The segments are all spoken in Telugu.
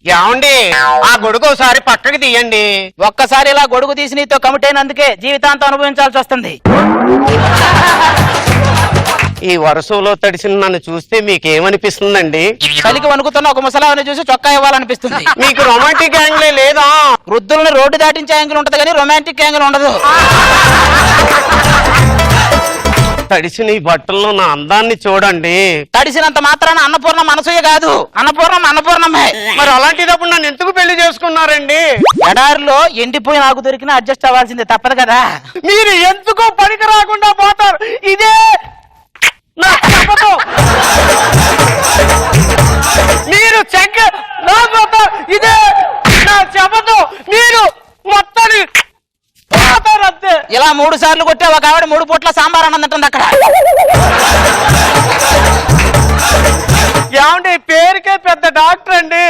ఏమండి ఆ గొడుగు ఒకసారి పక్కకి తీయండి. ఒక్కసారి ఇలా గొడుగు తీసి నీతో కమిట్ అయినందుకే జీవితాంతం అనుభవించాల్సి వస్తుంది. ఈ వర్షంలో తడిసిన నన్ను చూస్తే మీకేమనిపిస్తుందండి? చలికి వణుకుతున్న ఒక ముసలావిని చూసి చొక్కా ఇవ్వాలనిపిస్తుంది. మీకు రొమాంటిక్ యాంగిలే లేదా? వృద్ధుల్ని రోడ్డు దాటించే యాంగిల్ ఉంటది కానీ రొమాంటిక్ యాంగిల్ ఉండదు. తడిసిన ఈ బట్టల్లో నా అందాన్ని చూడండి. తడిసినంత మాత్రాన అన్నపూర్ణ మనసూయ కాదు, అన్నపూర్ణమే. మరి అలాంటిదప్పుడు నన్ను ఎందుకు పెళ్లి చేసుకున్నారండి? ఎడారిలో ఎండిపోయిన ఆకు దొరికినా అడ్జస్ట్ అవ్వాల్సిందే, తప్పదు కదా. మీరు ఎందుకో పనికి రాకుండా పోతారు. ఇదే నా శపథం. మీరు చెక్క పోతారు. ఇదే నా శపథం. మీరు మొత్తాన్ని పోతారు అంతే. ఇలా 3 సార్లు కొట్టే ఒక ఆవిడ 3 పూట్ల సాంబార్ అన్నదంటుంది అక్కడ. ఏమండి పేరుకే పెద్ద డాక్టర్ అండి,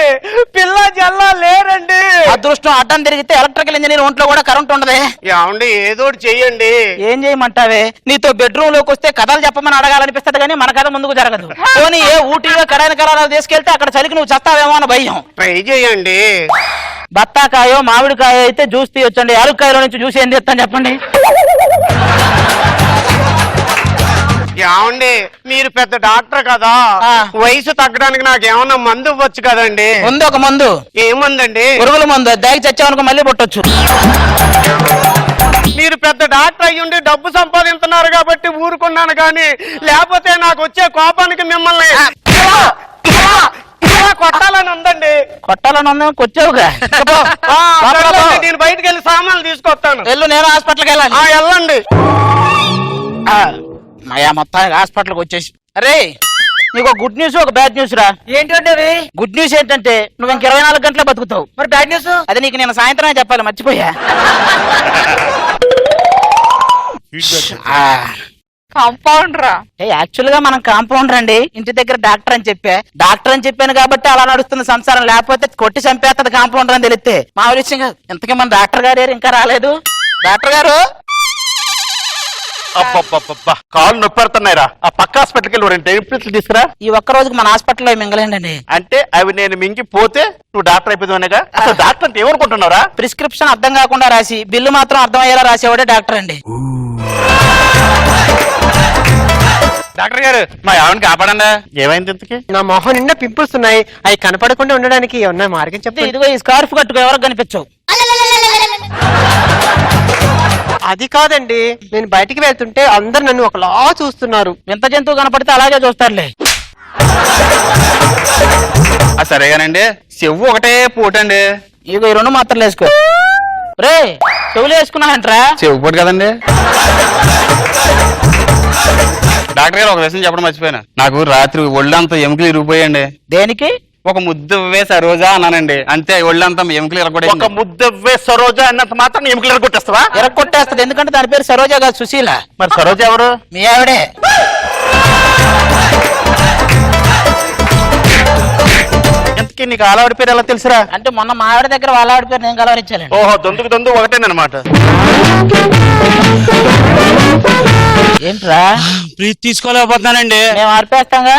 పిల్ల జల్లా లేరండి. అదృష్టం అడ్డం తిరిగితే ఎలక్ట్రికల్ ఇంజనీర్ ఒంట్లో కూడా కరెంట్ ఉండదు. ఏమండి ఏదో చెయ్యండి. ఏం చేయమంటావే? నీతో బెడ్రూమ్ లోకి వస్తే కథలు చెప్పమని అడగాలనిపిస్తుంది కానీ మన కథ ముందుకు జరగదు. పోనీ ఏ ఊటీలో కడాయిన కళాలు తీసుకెళ్తే అక్కడ చలికి నువ్వు చస్తావేమో అని భయం. ట్రై చేయండి. బత్తాకాయో మామిడికాయో అయితే జ్యూస్ తీయొచ్చండి, యాలుక్కాయలో నుంచి జ్యూస్ ఏం తీస్తాను చెప్పండి. ఏమండి మీరు పెద్ద డాక్టర్ కదా, వయసు తగ్గడానికి నాకు ఏమన్నా మందు ఇవ్వచ్చు కదండి? ముందు ఒక మందు. ఏమందండి? పురుగుల మందు. దాగి చచ్చావనుకో మళ్ళీ పుట్టొచ్చు. మీరు పెద్ద డాక్టర్ అయ్యుండి డబ్బు సంపాదిస్తున్నారు కాబట్టి ఊరుకున్నాను, కానీ లేకపోతే నాకు వచ్చే కోపానికి మిమ్మల్ని కొట్టాలని ఉందండి. కొట్టాలని ఉందా? కొచ్చావుగా. నేను బయటకు వెళ్ళి సామాన్లు తీసుకొస్తాను. వెళ్ళు, నేను హాస్పిటల్కి వెళ్ళాలి. వెళ్ళండి. మయా మొత్తానికి హాస్పిటల్కి వచ్చేసి. అరే నీకు ఒక గుడ్ న్యూస్ ఒక బ్యాడ్ న్యూస్ రా. ఏంటంటే గుడ్ న్యూస్ ఏంటంటే నువ్వు ఇంక 24 గంటలే బతుకుతావు. మరి బ్యాడ్ న్యూస్? అది నీకు నేను సాయంత్రమే చెప్పాలి, మర్చిపోయా. కాంపౌండరా? యాక్చువల్ గా మనం కాంపౌండర్ అండి, ఇంటి దగ్గర డాక్టర్ అని చెప్పాను కాబట్టి అలా నడుస్తున్న సంసారం. లేకపోతే కొట్టి చంపేస్తుంది కాంపౌండర్ అని తెలిస్తే. మా విషయం కాదు. ఇంతకీ మన డాక్టర్ గారు ఇంకా రాలేదు. డాక్టర్ గారు అబ్బబ్బబ్బబ్బా, కాళ్ళు నొప్పి పెడుతున్నాయిరా. ఆ పక్క హాస్పిటల్కి వెళ్ళి 2 టెంప్లెట్లు తీసుకురా. ఈ ఒక్క రోజుకి మన హాస్పిటల్లో మింగలేండి. అంటే అవి నేను మింగిపోతే నువ్వు డాక్టర్ అయిపోయిందనేగా. అసలు డాక్టర్ అంటే ఏమనుకుంటున్నారా? ప్రిస్క్రిప్షన్ అర్థం కాకుండా రాసి బిల్లు మాత్రం అర్థమయ్యేలా రాసేవాడే డాక్టర్ అండి. డాక్టర్ గారు మా ఆవిడని కాపాడండి. ఏమైంది ఇంతకి? నా మొహం నిండా పింపుల్స్ ఉన్నాయి, అవి కనపడకుండా ఉండడానికి ఏమన్నా మార్గం చెప్తే. ఇదిగో ఈ స్కార్ఫ్ కట్టుకో, ఎవరికి కనిపించవు. అది కాదండి, నేను బయటికి వెళ్తుంటే అందరు నన్ను ఒకలా చూస్తున్నారు. వింత జంతువు కనపడితే అలాగే చూస్తారులే. సరేగానండి, చెవు ఒకటే పూటండి. ఇగో ఈ 2 మాత్రలు వేసుకో. రే చెవులు వేసుకున్నావంట్రా? చెవు పూట కదండి. డాక్టర్ గారు ఒక విషయం చెప్పడం మర్చిపోయాను. నాకు రాత్రి ఒళ్ళంతా ఎముకలు ఇరిగిపోయండి. దేనికి? ఒక ముద్దవ్వే సరోజా అన్నానండి, అంతే ఒళ్ళంతా ఎముకలు ఇరగొట్టే. ఒక ముద్దవ్వే సరోజా అన్నంత మాత్రం ఎముకలు ఇరగొట్టేస్తావా? ఇరగొట్టేస్తుంది. ఎందుకంటే దాని పేరు సరోజా కాదు, సుశీల. మరి సరోజా ఎవరు? మీ ఆవిడే. ఎంతకీ నీకు ఆలవాడి పేరు ఎలా తెలుసురా? అంటే మొన్న మా ఆవిడ దగ్గర వాళ్ళ ఆవిడ పేరు నేను కలవరించాలండి. ఓహో, దొందుకు ఒకటేనమాట. ఏంట్రా ప్లీజ్ తీసుకోలేకపోతున్నానండి. మేము ఆపేస్తాంగా.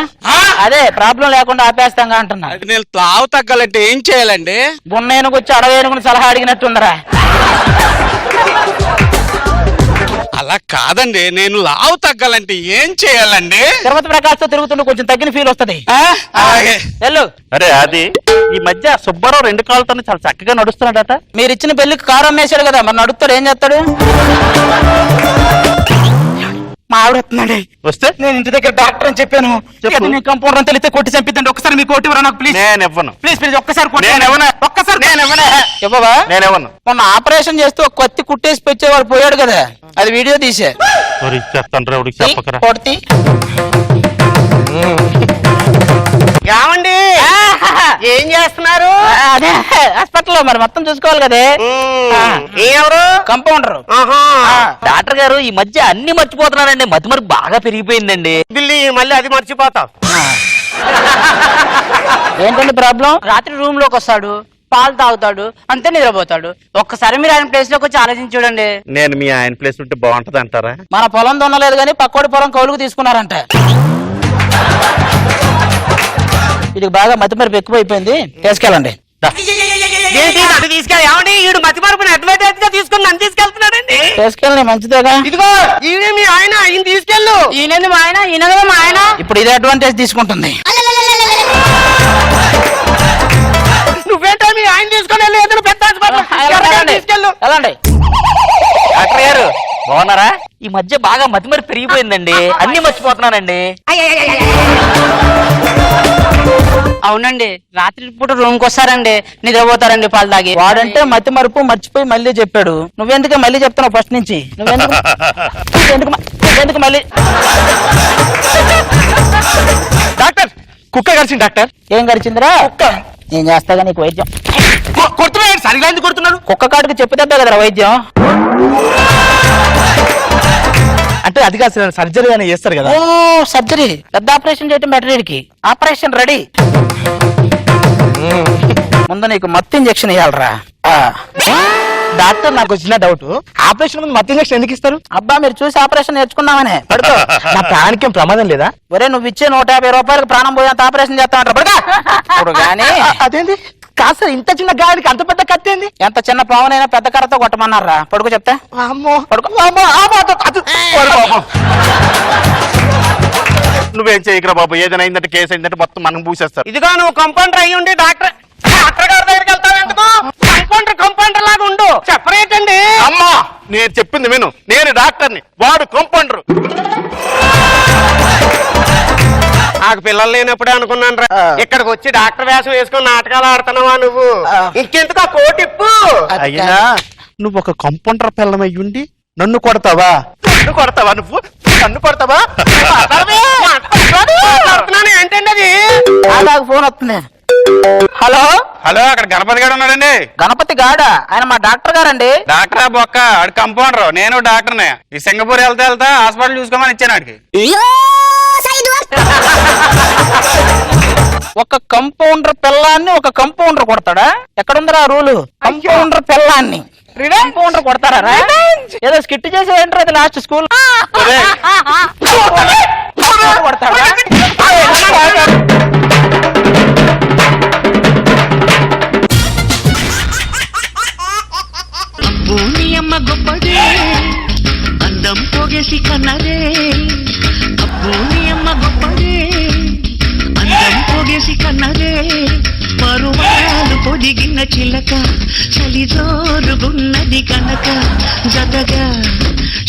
అదే ప్రాబ్లం లేకుండా ఆపేస్తాంగా అంటున్నా. నేను లావు తగ్గాలంటే ఏం చేయాలండి? గున్నేనుకు వచ్చి అడవేనుకుని సలహా అడిగినట్టుందరా. అలా కాదండి, నేను లావు తగ్గాలంటే ఏం చేయాలండి? తిరుపతి ప్రకాశ్ తో తిరుగుతుంటే కొంచెం తగ్గిన ఫీల్ వస్తుంది. వెళ్ళు. అరే అది ఈ మధ్య సుబ్బారావు 2 కాళ్ళతో చాలా చక్కగా నడుస్తున్నాడట. మీరు ఇచ్చిన పెళ్లికి కారు అమ్మేశాడు కదా, మరి నడుస్తాడు ఏం చేస్తాడు? మా ఆవిడ వస్తున్నాడే. వస్తే నేను ఇంటి దగ్గర డాక్టర్ అని చెప్పాను. మీ కంపౌండర్ అని తెలిస్తే కొట్టి చంపిద్దండి. ఒక్కసారి మీ కోటి ఇవ్వరా నాకు ప్లీజ్. నేను ఇవ్వను. ప్లీజ్ ఒక్కసారి ఒక్కసారి ఇవ్వవా? నేను ఇవ్వను. మొన్న ఆపరేషన్ చేస్తూ ఒక కత్తి కుట్టేసి పెట్టేవాడు పోయాడు కదా, అది వీడియో తీసే. కొట్టి ఏమండి ఏం చేస్తున్నారు? అదే హాస్పిటల్లో మరి మొత్తం చూసుకోవాలి కదే. ఎవరు? కంపౌండర్. డాక్టర్ గారు ఈ మధ్య అన్ని మర్చిపోతున్నారండి, మతి బాగా పెరిగిపోయిందండి. ఢిల్లీ మళ్ళీ అది మర్చిపోతావు. ఏంటండి ప్రాబ్లం? రాత్రి రూమ్ లోకి వస్తాడు, పాలు తాగుతాడు, అంతే నిద్రపోతాడు. ఒక్కసారి మీరు ఆయన ప్లేస్ లోకి వచ్చి ఆలోచించి చూడండి. నేను మీ ఆయన ప్లేస్ ఉంటే బాగుంటది అంటారా? మన పొలం దున్నలేదు కానీ పక్కోడి పొలం కౌలుకు తీసుకున్నారంట. ఇది బాగా మతి మరపు ఎక్కువైపోయింది, తీసుకెళ్ళండి. ఏంటి అటు తీసుకెళ్ళి ఏమండి ఈడు మతి మరపుని అడ్వాంటేజ్ గా తీసుకుని నన్ను తీసుకెళ్తున్నాడండి. తీసుకెళ్ళి మంచిదేగా. ఇదిగో ఈయన మీ ఆయన ఈయన తీసుకెళ్ళు. ఈయనంది మా ఆయన, ఈయన కదా మా ఆయన. ఇప్పుడు ఇదే అడ్వాంటేజ్ తీసుకుంటుంది. నువ్వేంటో మీ ఆయన తీసుకొని వెళ్ళి ఏదైనా పెద్ద హాస్పిటల్ తీసుకెళ్ళు. ఎలాండి డాక్టర్ గారు బాగున్నారా? ఈ మధ్య బాగా మతిమరి పెరిగిపోయిందండి, అన్ని మర్చిపోతున్నానండి. అవునండి, రాత్రి పూట రూమ్ కి వస్తారండి, నిద్రపోతారండి పాలు తాగి. వాడంటే మతి మరుపు మర్చిపోయి మళ్ళీ చెప్పాడు. నువ్వెందుకు మళ్ళీ చెప్తున్నావు ఫస్ట్ నుంచి? నువ్వెందుకు మళ్ళీ? డాక్టర్ కుక్క కరిచింది డాక్టర్. ఏం గడిచిందిరా? కుక్క. నేను చేస్తాగా నీకు వైద్యం. కొడుతున్నాడు సరిగా ఎందుకు కొడుతున్నాడు? కుక్క కాడికి చెప్పితే కదరా వైద్యం. అంటే అది కాదు సర్జరీ అని చేస్తారు కదా. ఓ సర్జరీ, పెద్ద ఆపరేషన్ చేయటం బెటరీకి. Operation ready. ముందు నీకు మత్తు ఇంజెక్షన్ ఇవ్వాలరా. డాక్టర్ నాకు చిన్న డౌట్, ఆపరేషన్ ముందు మత్తు ఇంజెక్షన్ ఎందుకు ఇస్తారు? అబ్బా మీరు చూసి ఆపరేషన్ నేర్చుకున్నామనే. పడుకో. నా ప్రాణానికి ఏం ప్రమాదం లేదా? ఒరే నువ్వు ఇచ్చే 150 రూపాయలకు ప్రాణం పోయేంత ఆపరేషన్ చేస్తామంటారు. పడుకో. ఇప్పుడు గానీ అదేంటి కాదు సార్, ఇంత చిన్న గాడికి అంత పెద్ద కత్తి ఏంది? ఎంత చిన్న పావునైనా పెద్ద కర్రతో కొట్టమన్నారా. పడుకో చెప్తా. అమ్మో పడుకో. నువ్వేం చేయకరా బాబు, ఏదైనా అయిందంటే కేసు అయిందంటే మొత్తం మనం పూసేస్తారు. ఇదిగో నువ్వు కంపౌండర్ అయ్యి ఉండి డాక్టర్ గారి దగ్గరికి వెళ్తావు ఎందుకు? కంపౌండర్ లాగా ఉండు. చెప్పరేటండి. అమ్మా నేను చెప్పింది విను, నేను డాక్టర్ని, వాడు కంపౌండర్. నాకు పిల్లలు లేనప్పుడే అనుకున్నాను రా, ఇక్కడికి వచ్చి డాక్టర్ వేషం వేసుకుని నాటకాలు ఆడుతున్నావా నువ్వు? ఇంకెందుకు ఆ కోటిప్పు? అయ్యా నువ్వు ఒక కంపౌండర్ పిల్లమై ఉండి నన్ను కొడతావా? నువ్వు నన్ను కొడతావా? ఏంటండి అది? నాకు ఫోన్ వస్తుంది. హలో హలో, అక్కడ గణపతి గారు ఉన్నాడండి. గణపతి గాడా? ఆయన మా డాక్టర్ గారండి. డాక్టరా బొక్క, ఆడు కంపౌండర్, నేను డాక్టర్నే. ఈ సింగపూర్ వెళ్తా హాస్పిటల్ చూసుకోమని ఇచ్చాను ఆడికి. ఒక కంపౌండర్ పిల్లాన్ని ఒక కంపౌండర్ కొడతాడా? ఎక్కడుందిరా రూలు? కంపౌండర్ పిల్లాన్ని కంపౌండర్ కొడతారా? ఏదో స్కిట్ చేసి ఏంటారు అది లాస్ట్ స్కూల్ కొడతాడా? అమ్మ గొప్పదే అందం పోగేసి కన్నరే. అబ్బోని అమ్మ గొప్పదే అందం పోగేసి కన్నరే. పరువాలు పొదిగిన చిలక చలి జోరుగున్నది కనుక జతగా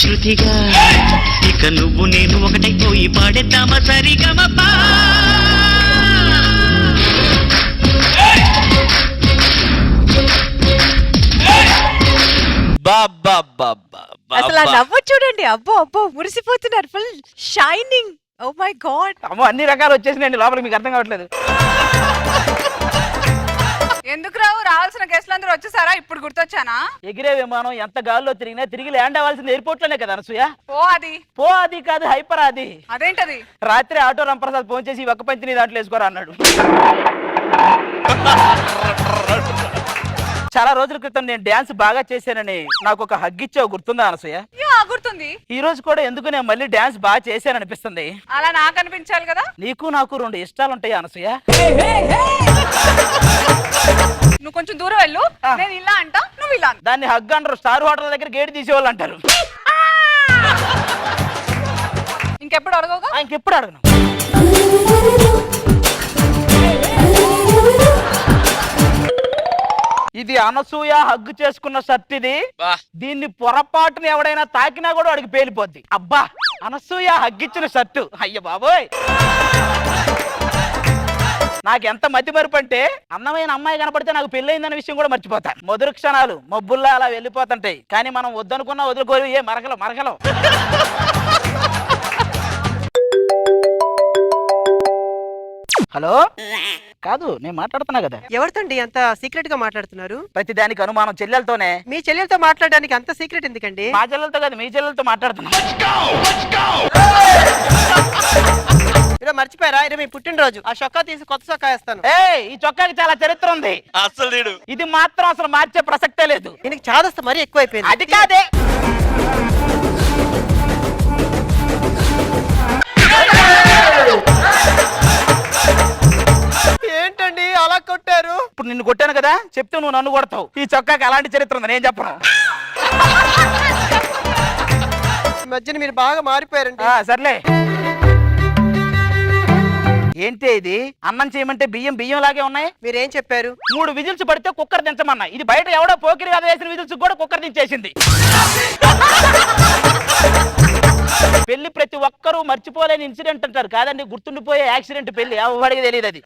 శృతిగా ఇక నువ్వు నేను ఒకటైపోయి పాడేద్దామా సరిగమపా. అసలు ఆ నవ్వు చూడండి. అబ్బో అబ్బో మురిసిపోతున్నారు. Full shining. Oh my God. అమ్మో అన్ని రకాలు వచ్చేసినాయండి లోపలికి, మీకు అర్థం కావట్లేదు. ఎందుకు రావు? రావాల్సిన గెస్ట్లు అందరూ వచ్చేసారా? ఇప్పుడు గుర్తొచ్చానా? ఎగిరే విమానం ఎంత గాల్లో తిరిగినా తిరిగి ల్యాండ్ అవ్వాల్సింది ఎయిర్పోర్ట్ లోనే కదా అనసూయ. పో అది కాదు, హైపర్ అది. అదేంటది? రాత్రి ఆటో రంప్రసాద్ ఫోన్ చేసి ఒక్క పంచి నీ దాంట్లో వేసుకోరా అన్నాడు. చాలా రోజుల క్రితం నేను డాన్స్ బాగా చేశానని నాకు ఒక హగ్ ఇచ్చావు, గుర్తుందా అనసూయ? గుర్తుంది. ఈ రోజు కూడా ఎందుకు నేను మళ్ళీ డాన్స్ బాగా చేశాను అనిపిస్తుంది. అలా నాకు అనిపించాలి కదా. నీకు నాకు 2 ఇష్టాలు ఉంటాయి అనసూయ. నువ్వు కొంచెం దూరం వెళ్ళు. నేను ఇలా అంటా, నువ్వు ఇలా. దాన్ని హగ్ అంటారు. స్టార్ హోటల్ దగ్గర గేట్ తీసేవాళ్ళు అంటారు. ఇంకెప్పుడు అడగవుగా? ఇంకెప్పుడు అడగను. ఇది అనసూయ హగ్గు చేసుకున్న షర్ట్. ఇది దీన్ని పొరపాటుని ఎవడైనా తాకినా కూడా వాడికి పేలిపోద్ది. అబ్బా అనసూయ హగ్గిచ్చిన షర్టు. అయ్య బాబోయ్, నాకు ఎంత మతి మరుపు అంటే అందమైన అమ్మాయి కనపడితే నాకు పెళ్ళయిందన్న విషయం కూడా మర్చిపోతాను. మధుర క్షణాలు మబ్బుల్లా అలా వెళ్ళిపోతుంటాయి. కానీ మనం వద్దనుకున్నా వదులుకోరు. ఏ మరకలు మరకలు. హలో కాదు, నేను మాట్లాడుతున్నా కదా. ఎవరితోండి అంత సీక్రెట్ గా మాట్లాడుతున్నారు? ప్రతి దానికి అనుమానం చెల్లెలతోనే. మీ చెల్లెలతో మాట్లాడడానికి అంత సీక్రెట్ ఎందుకండి? మా చెల్లెలతో కాదు, మీ చెల్లెలతో మాట్లాడుతున్నా. మర్చిపోయారా? మీ పుట్టినరోజు. ఆ చొక్కా తీసి కొత్త చొక్కా వేస్తాను. ఈ చొక్కాకి చాలా చరిత్ర ఉంది. అసలు ఇది మాత్రం అసలు మార్చే ప్రసక్తే లేదు. దీనికి చాదస్త మరీ ఎక్కువైపోయింది. అది కాదే. ఏంటండి అలా కొట్టారు? ఇప్పుడు నిన్ను కొట్టాను కదా, చెప్తే నువ్వు నన్ను కొడతావు. ఈ చొక్కాకి అలాంటి చరిత్ర ఉంది, నేను చెప్పను. ఈ మధ్యన మీరు బాగా మారిపోయారండి. సర్లే. ఏంటి ఇది? అన్నం చేయమంటే బియ్యం బియ్యం లాగే ఉన్నాయి. మీరేం చెప్పారు? 3 విజిల్స్ పడితే కుక్కర్ దించమన్నా. ఇది బయట ఎవడో పోకిరి కథ వేసిన విజిల్స్ కూడా కుక్కర్ దించేసింది. పెళ్లి ప్రతి ఒక్కరూ మర్చిపోలేని ఇన్సిడెంట్ అంటారు కాదండి, గుర్తుండిపోయే యాక్సిడెంట్ పెళ్లి. ఎవరికి తెలియదు అది.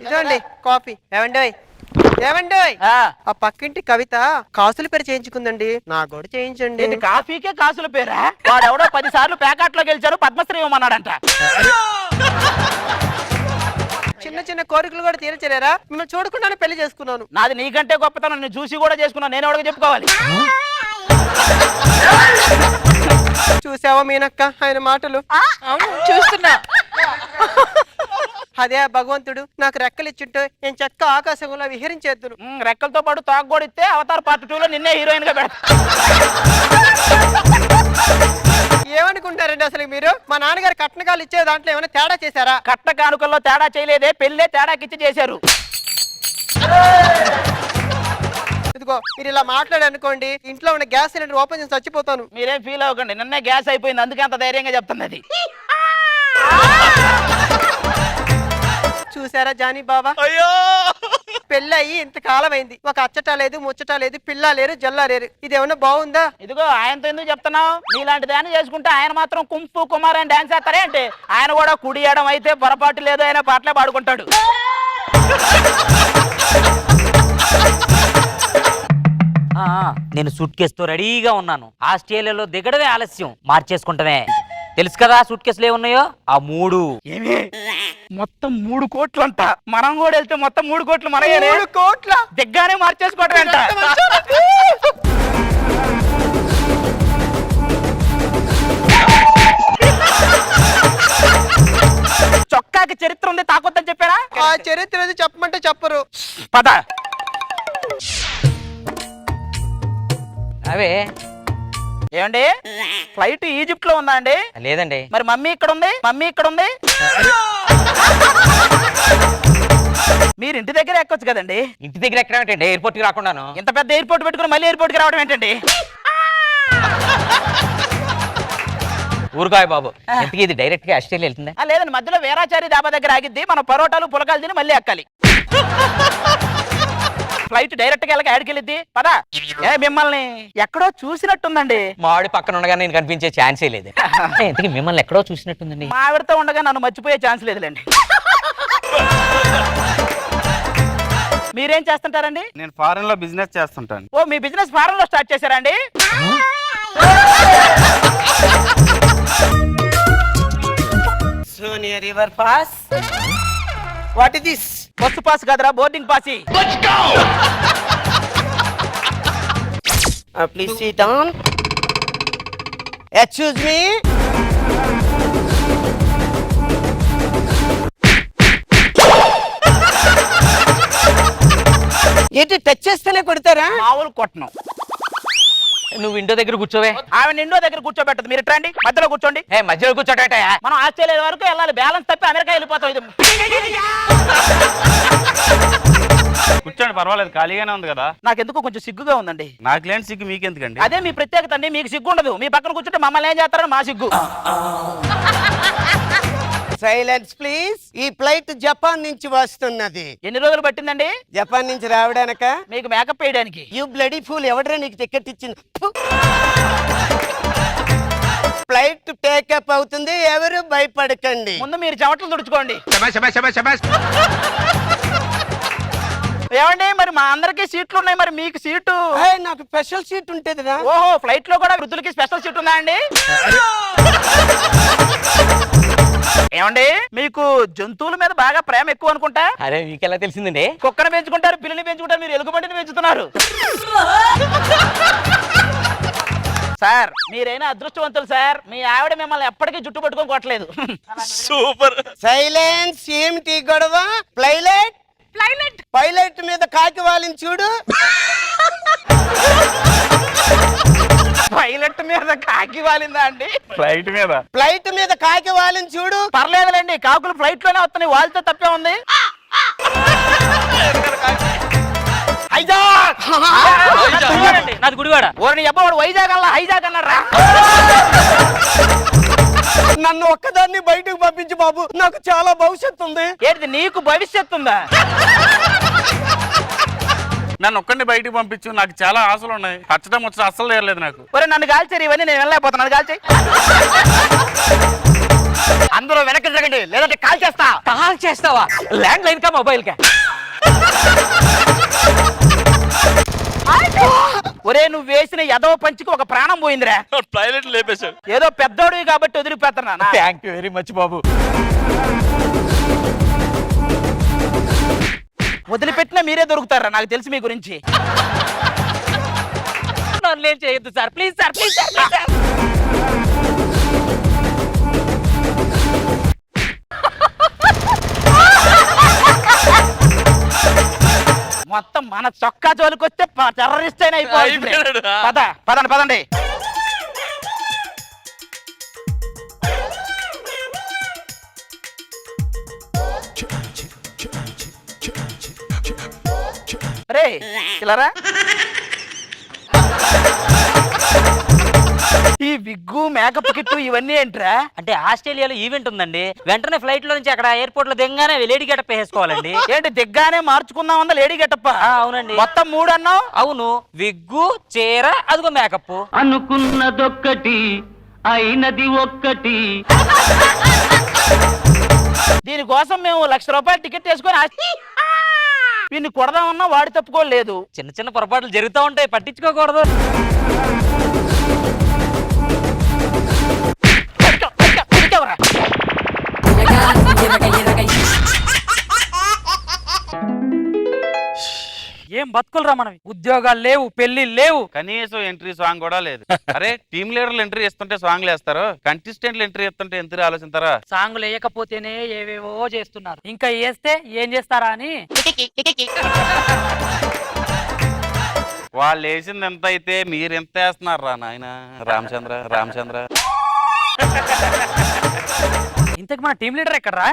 ఇదండి కాఫీ. ఏమండోయ్ ఆ పక్కింటి కవిత కాసుల పేరు చేయించుకుందండి, నాకు కూడా చేయించండి. ఏంటి కాఫీకే కాసుల పేరా? వాడెవడో 10 సార్లు ప్యాకెట్లో గెలిచారు, పద్మశ్రీ ఇవ్వమన్నాడంట. చిన్న చిన్న కోరికలు కూడా తీర్చలేరా? మిమ్మల్ని చూడకుండానే పెళ్లి చేసుకున్నాను. నాది నీకంటే గొప్పతనం, నేను చూసి కూడా చేసుకున్నాను. నేను ఎవరికి చెప్పుకోవాలి? చూసావా మీనక్క ఆయన మాటలు? అవును చూస్తున్నా. అదే భగవంతుడు నాకు రెక్కలు ఇచ్చుంటే నేను చెక్క ఆకాశంలో విహరించేద్దును. రెక్కలతో పాటు తాగు కూడా ఇస్తే అవతార్ పార్ట్ 2 లో నిన్నే హీరోయిన్ గా పెడతా. ఏమనుకుంటారండి అసలు మీరు? మా నాన్నగారు కట్నకాలు ఇచ్చే దాంట్లో ఏమైనా తేడా చేశారా? కట్న కానుకల్లో తేడా చేయలేదే, పెళ్ళే తేడాకిచ్చి చేశారు. ఇదిగో మీరు ఇలా మాట్లాడనుకోండి, ఇంట్లో ఉన్న గ్యాస్ సిలిండర్ ఓపెన్ చేసి చచ్చిపోతాను. మీరేం ఫీల్ అవ్వకండి, నిన్నే గ్యాస్ అయిపోయింది, అందుకే అంత ధైర్యంగా చెప్తుంది అది. చూసారా జానీ బాబా, పెళ్ళి అయ్యి ఇంతకాలం అయింది, ఒక అచ్చట లేదు ముచ్చట లేదు, పిల్ల లేరు జల్లా లేరు. ఇదేమన్నా బాగుందా? ఇదిగో ఆయనతో ఎందుకు చెప్తున్నావు? నీలాంటి దాన్ని చేసుకుంటే ఆయన మాత్రం కుంపు కుమార్ అని డాన్స్ చేస్తారే అంటే? ఆయన కూడా కుడియడం అయితే పొరపాటు లేదు, ఆయన పాటలే పాడుకుంటాడు. నేను సూట్ కేసుతో రెడీగా ఉన్నాను. ఆస్ట్రేలియాలో దిగడమే ఆలస్యం, మార్చేసుకుంటామే. తెలుసు కదా సూట్ కేసులు ఏమున్నాయో? ఆ 3. ఏమి మొత్తం 3 కోట్లు అంట. మనం కూడా వెళ్తే మొత్తం 3 కోట్లు మన 3 కోట్ల దిగ్గానే మార్చేసుకోవటం అంట. చొక్కాకి చరిత్ర ఉంది, తాకొద్దని చెప్పారా? ఆ చరిత్ర ఏది చెప్పమంటే చెప్పరు. పద. అవే ఏమండి, ఫ్లైట్ ఈజిప్ట్ లో ఉందా అండి? లేదండి. మరి మమ్మీ ఇక్కడ ఉంది, మమ్మీ ఇక్కడ ఉంది. మీరు ఇంటి దగ్గర ఎక్కొచ్చు కదండి. ఇంటి దగ్గర ఎక్కడ ఏంటండి? ఎయిర్పోర్ట్ కి రాకుండాను. ఇంత పెద్ద ఎయిర్పోర్ట్ పెట్టుకుని మళ్ళీ ఎయిర్పోర్ట్ కి రావడం ఏంటండి? ఊరుకాయ బాబు, ఇంతకీ ఇది డైరెక్ట్ గా ఆస్ట్రేలియా వెళ్తుందా? లేదండి, మధ్యలో వీరాచారి డాబా దగ్గర ఆగిద్ది. మనం పరోటాలు పులకాలు తిని మళ్ళీ ఎక్కాలి. ఫ్లైట్ డైరెక్ట్ గా వెళ్ళక ఆడికెళ్ళిద్ది. పదా. మిమ్మల్ని ఎక్కడో చూసినట్టుందండి. మా ఆవిడ పక్కన ఉండగా నేను కనిపించే ఛాన్సే లేదు. ఇంతకీ మిమ్మల్ని ఎక్కడో చూసినట్టుందండి. మా ఆవిడతో ఉండగా నన్ను మర్చిపోయే ఛాన్స్ లేదులేండి. మీరేం చేస్తుంటారండి? నేను ఫారెన్ లో బిజినెస్ చేస్తుంటాను. ఓ, మీ బిజినెస్ ఫారెన్ లో స్టార్ట్ చేశారండి? Sonia river pass. What is this? Bus pass కాదురా, boarding pass. Please sit down. Excuse me. ఏంటి టచ్ చేస్తేనే కొడతారా? మామూలు కొట్టను. నువ్వు ఇంటో దగ్గర కూర్చోవే. ఆమె ఇండో దగ్గర కూర్చోబెట్టదు. మీరు రండి, మధ్యలో కూర్చోండి. మధ్యలో కూర్చోటా? మనం ఆస్ట్రేలియా వరకు వెళ్ళాలి, బ్యాలెన్స్ తప్పి అమెరికా వెళ్ళిపోతాం. ఇది కూర్చోండి, పర్వాలేదు, ఖాళీగానే ఉంది కదా. నాకెందుకు కొంచెం సిగ్గుగా ఉందండి. నాకు లేని సిగ్గు మీకెందుకండి? అదే మీ ప్రత్యేకత అండి, మీకు సిగ్గు ఉండదు. మీ పక్కన కూర్చుంటే మమ్మల్ని ఏం చేస్తారని మా సిగ్గు. Silence please. ఈ ఫ్లైట్ జపాన్ నుంచి వస్తున్నది. ఎన్ని రోజులు పట్టిందండి జపాన్ నుంచి రావడానక? మీకు మేకప్ వేయడానికి. యూ బ్లడీ ఫూల్, ఎవడరా నీకు టికెట్ ఇచ్చింది? ఫ్లైట్ టేకప్ అవుతుంది, ఎవరు భయపడకండి. ముందు మీరు చెమటలు తుడుచుకోండి. ఏమండి, మరి మా అందరికి సీట్లు ఉన్నాయి, మరి మీకు సీటు? నాకు స్పెషల్ సీట్ ఉంటదిరా. ఓహో, ఫ్లైట్ లో కూడా వృద్ధులకి స్పెషల్ సీట్ ఉందా అండి? ఏమండి, మీకు జంతువుల మీద బాగా ప్రేమ ఎక్కువ అనుకుంటా. అరే, మీకెలా తెలిసిందండి? కుక్కను పెంచుకుంటారు, పిల్లిని పెంచుకుంటారు, మీరు ఎలుగుబంటిని పెంచుతున్నారు. సార్, మీరైనా అదృష్టవంతులు సార్. మీ ఆవిడ మిమ్మల్ని ఎప్పటికీ జుట్టు పట్టుకొని కొట్టలేదు. సూపర్. సైలెన్స్. ఏమిటి గొడవ? పైలట్ మీద కాకి వాళ్ళని చూడు. పైలట్ మీద కాకి వాలిందా అండి? ఫ్లైట్ మీద ఫ్లైట్ మీద కాకి వాళ్ళని చూడు. పర్లేదులేండి, కాకులు ఫ్లైట్ లోనే వస్తున్నాయి, వాళ్ళతో తప్పే ఉంది. హైజాక్! గుడివాడండి, నాది గుడివాడ. ఓరిని అబ్బవాడు వైజాగ్ అలా హైజాక్ అన్నారా? నన్ను ఒక్కదాన్ని బయటకు పంపించు బాబు, నాకు చాలా భవిష్యత్తు ఉంది. ఏంటి నీకు భవిష్యత్తు ఉందా? నన్ను ఒక్కడిని బయటికి పంపించు, నాకు చాలా ఆశలు ఉన్నాయి. కచ్చడం వచ్చి అస్సలు లేరలేదు నాకు. ఒరే నన్ను కాల్చారు, ఇవన్నీ నేను వెళ్ళలేకపోతున్నాను, కాల్చి. అందరూ వెనక్కి తిరగండి, లేదంటే కాల్ చేస్తా. కాల్ చేస్తావా? ల్యాండ్ లైన్ కా మొబైల్ కా? ఒరే నువ్వు వేసిన ఎదవ పంచికి ఒక ప్రాణం పోయిందిరా. పైలట్ లేపేశాడు. ఏదో పెద్దోడివి కాబట్టి వదిలిపోతున్నా. థ్యాంక్ యూ వెరీ మచ్ బాబు. వదిలిపెట్టినా మీరే దొరుకుతారా, నాకు తెలుసు మీ గురించి. నన్ను ఏం చేయొద్దు sir, please sir, please sir, please sir. మొత్తం మన చొక్కా జోలికొస్తే టెర్రరిస్ట్ అయినా అయిపోయింది. అయిపోయాడు. పదండి పదండి. రే ఇలారా, ఈ విగ్గు మేకప్ కిట్టు ఇవన్నీ ఏంట్రా? అంటే ఆస్ట్రేలియాలో ఈవెంట్ ఉందండి, వెంటనే ఫ్లైట్ లో నుంచి అక్కడ ఎయిర్పోర్ట్ లో దిగగానే లేడీ గెటప్ వేసుకోవాలండి. ఏంటి దిగ్గానే మార్చుకుందామన్నా లేడీ గెటప్ప? అవునండి. మొత్తం 3 అన్నావు. అవును, విగ్గు, చీర, అదిగో మేకప్. అనుకున్నదొక్కటి అయినది ఒక్కటి. దీనికోసం మేము ₹1,00,000 టికెట్ వేసుకొని వీడిని కొడదామన్నా వాడి తప్పుకోలేదు. చిన్న చిన్న పొరపాట్లు జరుగుతూ ఉంటాయి, పట్టించుకోకూడదు. ఏం బతుకులరా మనవి, ఉద్యోగాలు లేవు, పెళ్లి లేవు. కనీసం ఎంట్రీ సాంగ్ కూడా లేదు. అరే టీమ్ లీడర్లు ఎంట్రీ ఇస్తుంటే సాంగ్లు వేస్తారు, కంటెస్టెంట్లు ఎంట్రీ ఇస్తుంటే ఎంత ఆలోచించారా? సాంగులు వేయకపోతేనే ఏవేవో చేస్తున్నారు, ఇంకా వేస్తే ఏం చేస్తారా అని. వాళ్ళు వేసింది ఎంత అయితే మీరు ఎంత వేస్తున్నారు రా నాయన. రామచంద్ర ఇంతకు మన టీం లీడర్ ఎక్కడరా?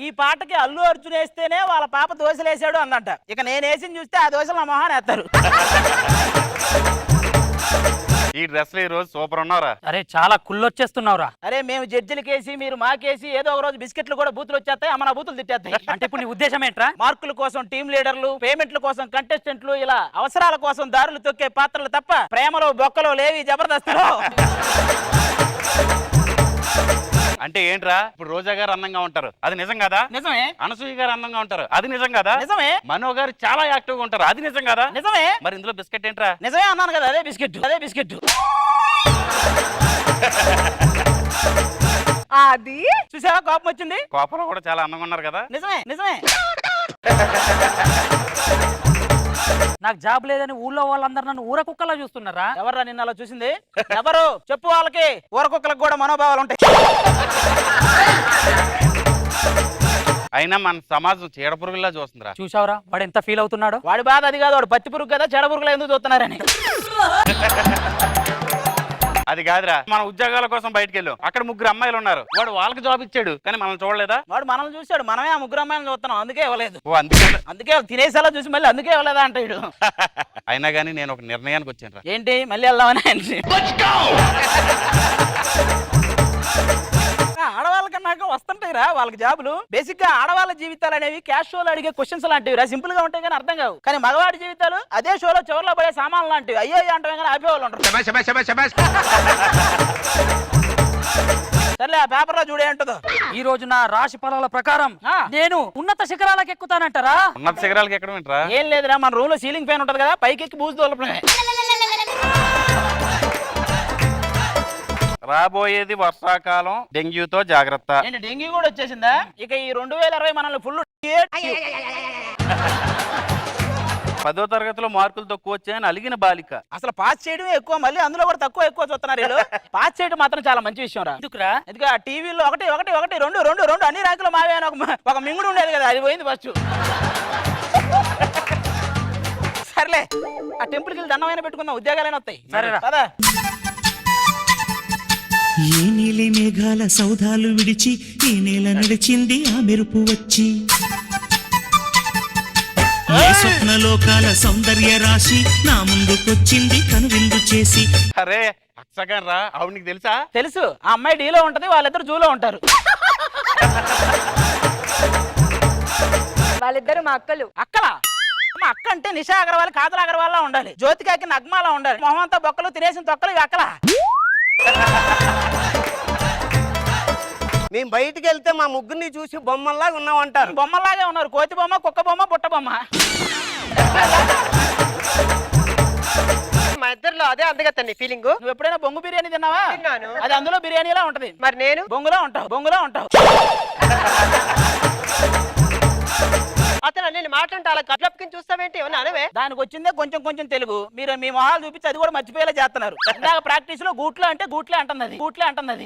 ఈ పాటకి అల్లు అర్జున్ వేస్తేనే వాళ్ళ పాప దోశలు వేసాడు అందంట. ఇక నేను వేసింది చూస్తే ఆ దోశలు నా మొహాన్ని వేస్తారు. ఈ డ్రెస్ లో ఈ రోజు సూపర్ ఉన్నారా? అరే చాలా కుళ్ళొచ్చేస్తున్నావురా. అరే మేము జడ్జిలకేసి మీరు మాకేసి ఏదో ఒక రోజు బిస్కెట్లు కూడా బూతులు వచ్చేస్తాయి, అమ్మ నా బూతులు తిట్టేస్తాయి. అంటే ఇప్పుడు నీ ఉద్దేశం ఏంట్రా? మార్కుల కోసం టీం లీడర్లు, పేమెంట్ల కోసం కంటెస్టెంట్లు, ఇలా అవసరాల కోసం దారులు తొక్కే పాత్రలు తప్ప ప్రేమలో బొక్కలో లేవి జబర్దస్తులో. అంటే ఏంట్రా? ఇప్పుడు రోజా గారు అందంగా ఉంటారు, అది నిజం కదా? నిజమే. అనసూయ గారు అందంగా ఉంటారు, అది నిజం కదా? నిజమే. మనో గారు చాలా యాక్టివ్ గా ఉంటారు, అది నిజం కదా? నిజమే. మరి ఇందులో బిస్కెట్ ఏంట్రా? నిజమే అన్నాను కదా, అదే బిస్కెట్, అదే బిస్కెట్. అది చూసావా కోపం వచ్చింది? కోపంలో కూడా చాలా అందంగా ఉన్నారు కదా? నిజమే నిజమే. నాకు జాబ్ లేదని ఊళ్ళో వాళ్ళందరూ నన్ను ఊర కుక్కలా చూస్తున్నారా? ఎవర్రా నిన్న అలా చూసింది? ఎవరు చెప్పు, వాళ్ళకి ఊరకొక్కలకు కూడా మనోభావాలు ఉంటాయి. అయినా మన సమాజం చీడపురుగులా చూస్తుందిరా. చూసావురా వాడు ఎంత ఫీల్ అవుతున్నాడు? వాడి బాధ అది కాదు, వాడు పత్తి పురుగు కదా, చెడ పురుగులు ఎందుకు చూస్తున్నారని. అది కాదురా, మన ఉద్యోగాల కోసం బయటకు వెళ్ళాం, అక్కడ 3 అమ్మాయిలు ఉన్నారు, వాడు వాళ్ళకి జాబ్ ఇచ్చాడు కానీ మనం చూడలేదా? వాడు మనల్ని చూశాడు, మనమే ఆ 3 అమ్మాయిలను చూస్తున్నాం, అందుకే ఇవ్వలేదు. ఓ అందుకే. అందుకే తినేసేలా చూసి మళ్ళీ అందుకే ఇవ్వలేదా అంటాడు. అయినా కానీ నేను ఒక నిర్ణయానికి వచ్చాను రా. ఏంటి మళ్ళీ వెళ్దామని? ఆడవాళ్ళకన్నాక వస్తుంటాయిరా వాళ్ళకి జాబులు. బేసిక్ గా ఆడవాళ్ళ జీవితాలు అనేవి క్యాష్ షోలో అడిగే క్వశ్చన్స్ లాంటివి రా, సింపుల్ గా ఉంటాయి కానీ అర్థం కావు. కానీ మగవాడి జీవితాలు అదే షోలో చివర్లో పడే సామాన్లు లాంటివి. అయ్యో అంటే కానీ ఆపేవాళ్ళు ఉంటారు. సర్లే ఆ పేపర్ లో చూడే ఉంటుందో. ఈ రోజు నా రాశి ఫలాల ప్రకారం నేను ఉన్నత శిఖరాలకు ఎక్కుతానంటారా? ఉన్నత శిఖరాలకు ఎక్కడ వింటరా? ఏం లేదురా, మన రూమ్ లో సీలింగ్ ఫ్యాన్ ఉంటది కదా, పైకి ఎక్కి బూజు తోలపడమే. రాబోయేది వర్షాకాలం, డెంగ్యూతో జాగ్రత్త. ఏంటి డెంగ్యూ కూడా వచ్చేసిందా? ఇక ఈ 2020 మనల్ని ఫుల్ 10వ తరగతిలో మార్కులు తక్కువ వచ్చాయని అలిగిన బాలిక. అసలు పాస్ చేయడం ఎక్కువ, మళ్ళీ అందులో కూడా ఎక్కువ చూస్తున్నారు వీళ్ళు. పాస్ చేయడం మాత్రం చాలా మంచి విషయం రా. ఎందుకురా? ఎందుకు ఆ టీవీలో ఒకటి ఒకటి ఒకటి రెండు రెండు రెండు అన్ని ర్యాంకులు మావే అని ఒక మింగుడు ఉండేది కదా, అది పోయింది ఫస్ట్. సర్లే ఆ టెంపుల్కి వెళ్ళి దండమైనా పెట్టుకుందాం, ఉద్యోగాలైనా వస్తాయి. సరేరా. పదా. ఏ నీలి మేఘాల సౌధాలు విడిచి ఈ నేల నడిచింది ఆ మెరుపు వచ్చి, ఏ స్వప్నలోకాల సౌందర్య రాశి నా ముందుకొచ్చింది కనువిందు చేసి. అరే అక్షగాన్ రా, అవును నీకు తెలుసా? తెలుసు, ఆ అమ్మాయి డీలో ఉంటది, వాళ్ళిద్దరు జూలో ఉంటారు. వాళ్ళిద్దరు మా అక్కలు. అక్కలా? మా అక్క అంటే నిషా అగర్వాల్ కాజల్ అగర్వాల్ ఉండాలి, జ్యోతికాకి నగ్మాలా ఉండాలి, మొహంతో బొక్కలు తినేసిన తొక్కలు ఇవి అక్కలా. మేము బయటికి వెళ్తే మా ముగ్గురిని చూసి బొమ్మల్లాగా ఉన్నామంటారు. బొమ్మలాగే ఉన్నారు, కోతి బొమ్మ, కుక్క బొమ్మ, బుట్ట బొమ్మ. మా ఇద్దరిలో అదే అందగత్తండి ఫీలింగ్. నువ్వు ఎప్పుడైనా బొంగు బిర్యానీ తిన్నావా? తిన్నాను. అది అందులో బిర్యానీలా ఉంటది, మరి నేను బొంగులో ఉంటావు, బొంగులో ఉంటావు. అతను నేను మాట్లాంటే అలా కట్లప్పుకి చూస్తావేంటి, ఏమన్నా అనవే? దానికి వచ్చిందే కొంచెం కొంచెం తెలుగు, మీరు మీ మొహాలు చూపించి అది కూడా మర్చిపోయేలా చేస్తున్నారు. ఇందాక ప్రాక్టీస్ లో గూట్లో అంటే గూట్లే అంటుంది అది, గూట్లే అంటుంది అది.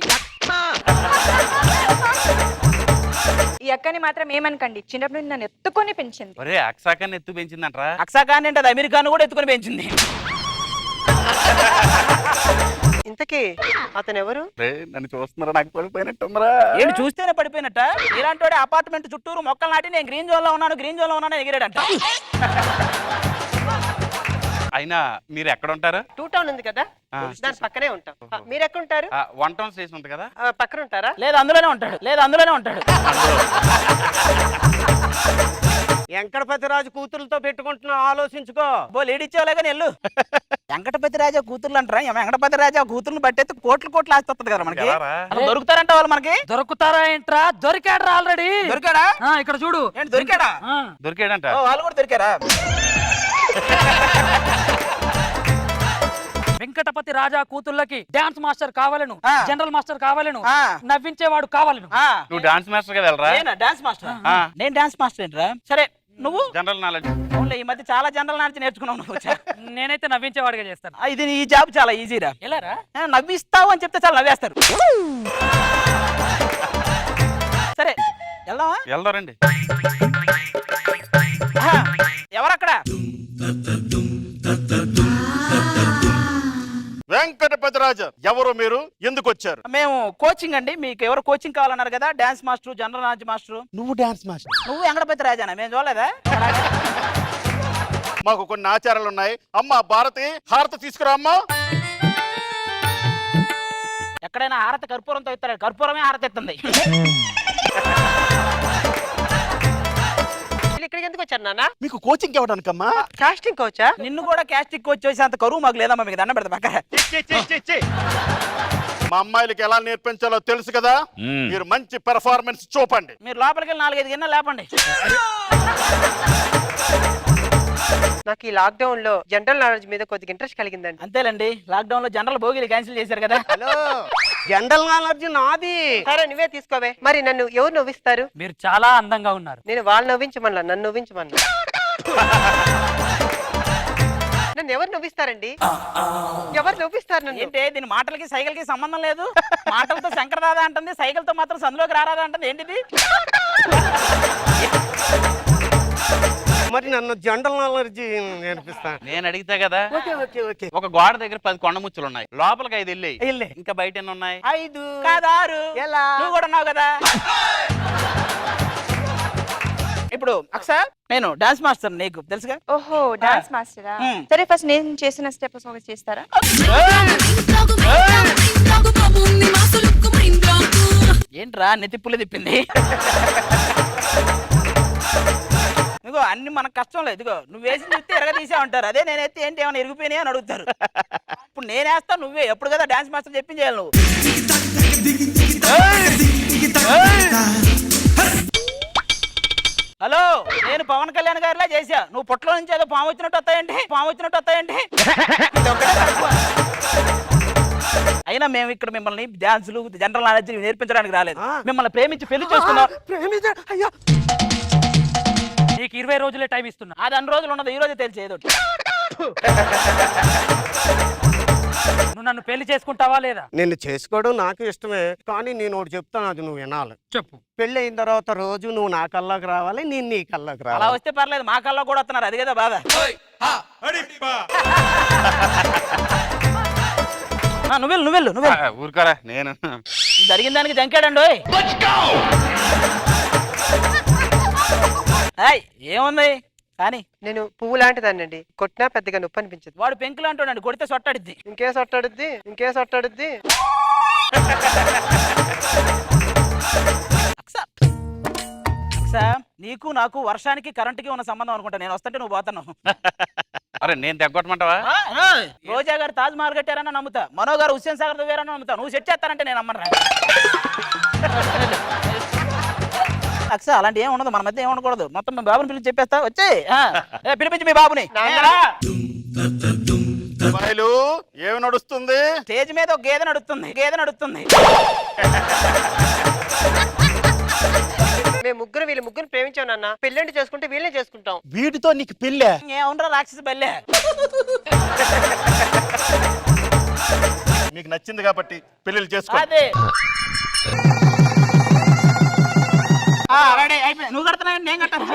ఈ అక్కని మాత్రం ఏమనకండి, చిన్నప్పటి నుండి నన్ను ఎత్తుకొని పెంచింది. ఒరే అక్షాకాన్ని ఎత్తు పెంచిందంటరా. అక్సాఖాన్ అంటే అది అమెరికాను కూడా ఎత్తుకొని పెంచింది. ఇంతకీ అతను ఎవరు? నన్ను చూస్తున్నారా, నాకు పడిపోయినట్టుందిరా. ఏంటి చూస్తేనే పడిపోయినట్ట? ఇలాంటి వాడే అపార్ట్మెంట్ చుట్టూరు మొక్కలు నాటి నేను గ్రీన్ జోన్ లో ఉన్నాను ఎగిరాడంట. అయినా మీరు ఎక్కడ ఉంటారు? 2 టౌన్ ఉంది కదా, దాని పక్కనే ఉంటాం. మీరు ఎక్కడ ఉంటారు? 1 టౌన్ స్టేషన్ ఉంది కదా, పక్కన ఉంటారా? లేదు అందులోనే ఉంటాడు. వెంకటపతి రాజు కూతురులతో పెట్టుకుంటున్నావు, ఆలోచించుకో. బో లేడిచ్చావులే కానీ వెళ్ళు. వెంకటపతి రాజా కూతుర్లు అంటారా? వెంకటపతి రాజా కూతుర్లు బట్టేస్తే కోట్లు ఆస్తుంది కదా మనకి. ఎలారా? అసలు దొరుకుతారంట వాళ్ళు మనకి? దొరుకుతారా ఏంట్రా? దొరికాడు ఆల్రెడీ. దొరికాడా? ఇక్కడ చూడు. ఏంటి దొరికాడా? దొరికాడంట. ఓ, వాళ్ళు కూడా దొరికారా? వెంకటపతి రాజా కూతుళ్ళకి డాన్స్ మాస్టర్ కావాలను, ఆ. జనరల్ మాస్టర్ కావాలను, ఆ. నవ్వించేవాడు కావాలను. నువ్వు డాన్స్ మాస్టర్ గా వెళ్ళరా? నేనా డాన్స్ మాస్టర్? ఆ. నేను డాన్స్ మాస్టర్ ఏంట్రా? సరే నువ్వు? General knowledge. అవునులే, ఈ మధ్య చాలా జనరల్ నాలెడ్జ్ నేర్చుకున్నావు నువ్వు. నేనైతే నవ్వించేవాడిగా చేస్తాను. ఇది ఈ జాబ్ చాలా ఈజీరా. ఎలారా? నవ్విస్తావు అని చెప్తే చాలా నవ్వేస్తారు. సరే వెళ్దామా? వెళ్దారండి. ఎవరక్కడ? వెంకటపతి రాజా ఎవరు, మీరు ఎందుకు వచ్చారు? మేము కోచింగ్ అండి. మీకు ఎవరు కోచింగ్ కావాలన్నారు కదా, dance master, general knowledge master. నువ్వు డాన్స్ మాస్టర్? నువ్వు వెంకటపతి రాజానా? మేము చూడలేదా? మాకు కొన్ని ఆచారాలు ఉన్నాయి. అమ్మ భారతి, హారతి తీసుకురా అమ్మా. ఎక్కడైనా హారతి కర్పూరంతో ఇస్తారు, కర్పూరమే హారతి ఎత్తుంది. ఇక్కడికి ఎందుకు వచ్చారు నాన్న? మీకు కోచింగ్ ఇవ్వడానికమ్మా. కాస్టింగ్ కోచా? నిన్ను కూడా క్యాస్టిక్ కోచ్ చేసి అంత కరువు మాకు లేదమ్మా, మీకు దండం పెడతా పక్క. మా అమ్మాయిలకి ఎలా నేర్పించాలో తెలుసు కదా, మీరు మంచి పెర్ఫార్మెన్స్ చూపండి. మీరు లోపలికి వెళ్ళి 4-5 గిన్నెలు లేపండి. నాకు ఈ లాక్డౌన్ లో జనరల్ నాలెడ్జ్ మీద కొద్దిగా ఇంట్రెస్ట్ కలిగిందండి. అంతేలేండి, లాక్డౌన్ లో జనరల్ భోగిలు క్యాన్సిల్ చేశారు కదా. హలో, జనరల్ నాలెడ్జ్ నాది. సరే నువ్వే తీసుకోవే. మరి నన్ను ఎవరు నవ్విస్తారు? మీరు చాలా అందంగా ఉన్నారు. నేను వాళ్ళు నవ్వించమన్నా, నన్ను నవ్వించమన్నా. నన్ను ఎవరు నవ్విస్తారండి? ఎవరు నవ్విస్తారు నన్ను? ఏంటి దీని మాటలకి సైకిల్ కి సంబంధం లేదు? మాటలతో శంకర్ దాదా అంటుంది, సైకిల్ తో మాత్రం సందులోకి రారాదా అంటుంది. ఏంటిది? మరి నన్ను జనరల్ నాలెడ్జ్ నేర్పిస్తా. నేను అడిగితే కదా. ఓకే. ఒక గోడ దగ్గర 10 కొండ ముచ్చులు ఉన్నాయి, లోపలికి 5 వెళ్ళాయి. వెళ్ళే. ఇంకా బయట ఎన్ని ఉన్నాయి? 5 కాదు 6. ఎలా? నువ్వు కూడా ఉన్నావు కదా. ఇప్పుడు అక్ష, నేను డాన్స్ మాస్టర్, నీకు తెలుసుగా. ఓహో, డాన్స్ మాస్టరా? సరే ఫస్ట్ నేను చేసిన స్టెప్స్ ఒకటి చేస్తారా? ఏంట్రా నెత్తిప్పులు తిప్పింది? ఇదిగో అన్ని మనకు కష్టం లేదు. ఇదిగో నువ్వు వేసి చూస్తే ఎరగ తీసే ఉంటారు, అదే నేను ఎత్తి ఏంటి ఏమైనా ఎరిగిపోయినాయి అని అడుగుతారు. ఇప్పుడు నేనేస్తా, నువ్వే ఎప్పుడు కదా డాన్స్ మాస్టర్ చెప్పించేయాలి నువ్వు. హలో, నేను పవన్ కళ్యాణ్ గారిలా చేసా, నువ్వు పొట్టలో నుంచి ఏదో పాము వచ్చినట్టు వస్తాయండి. అయినా మేము ఇక్కడ మిమ్మల్ని డాన్సులు, జనరల్ నాలెడ్జ్ నేర్పించడానికి రాలేదు. మిమ్మల్ని ప్రేమించి పెళ్లి చేసుకున్నాం. నీకు 20 రోజులే టైం ఇస్తున్నా. అది అన్ని రోజులు ఉండదు, ఈ రోజే తెలిసి ఏదో నువ్వు నన్ను పెళ్లి చేసుకుంటావా లేదా? నిన్ను చేసుకోవడం నాకు ఇష్టమే, కానీ నేను ఒకటి చెప్తాను, అది నువ్వు వినాలి. చెప్పు. పెళ్లి అయిన తర్వాత రోజు నువ్వు నా కల్లోకి రావాలి, నేను నీ కల్లోకి అలా రావాలి. వస్తే పర్లేదు, మా కల్లో కూడా వస్తున్నారు, అది కదా బాధ. నువ్వెళ్ళు ఊరుకోరా నేను. జరిగిన దానికి జంకాడండి. ఏముంది కానీ నేను పువ్వు లాంటిదాన్నండి, కొట్టినా పెద్దగా నొప్పి అనిపించదు. వాడు పెంకులు అంటాడండి, కొడితే సొట్టాడిద్ది. ఇంకేం సొట్టాడుద్ది. అక్సా, నీకు నాకు వర్షానికి కరెంటుకి ఉన్న సంబంధం అనుకుంటా. నేను వస్తుంటే నువ్వు పోతున్నావు. అరే నేను తెగొట్టమంటావా? రోజా గారు తాజ్ మహల్ కట్టారని నమ్ముతా, మనో గారు హుస్సేన్ సాగర్ వేరని నమ్ముతా. నువ్వు సెట్ చేస్తానంటే నేను నమ్మను. అక్సా, అలాంటి ఏం ఉండదు, మన మధ్య ఏం ఉండకూడదు. మొత్తం మీ బాబుని పిలిచి చెప్పేస్తా, వచ్చే పిలిపించి మీ బాబుని. అమ్మాయిలు ఏమి నడుస్తుంది? స్టేజ్ మీద ఒక గేదె నడుస్తుంది. మేము ముగ్గురు వీళ్ళ ముగ్గురు ప్రేమించాం నాన్న. పెళ్ళంటి చేసుకుంటే వీళ్ళని చేసుకుంటాం. వీటితో నీకు పెళ్ళే? ఏముండ్రా రాక్షసి బల్లే. మీకు నచ్చింది కాబట్టి పెళ్లిళ్ళు చేసుకో. అదే రెడీ అయిపోయి. నువ్వు కడతావు, నేను కట్టాను.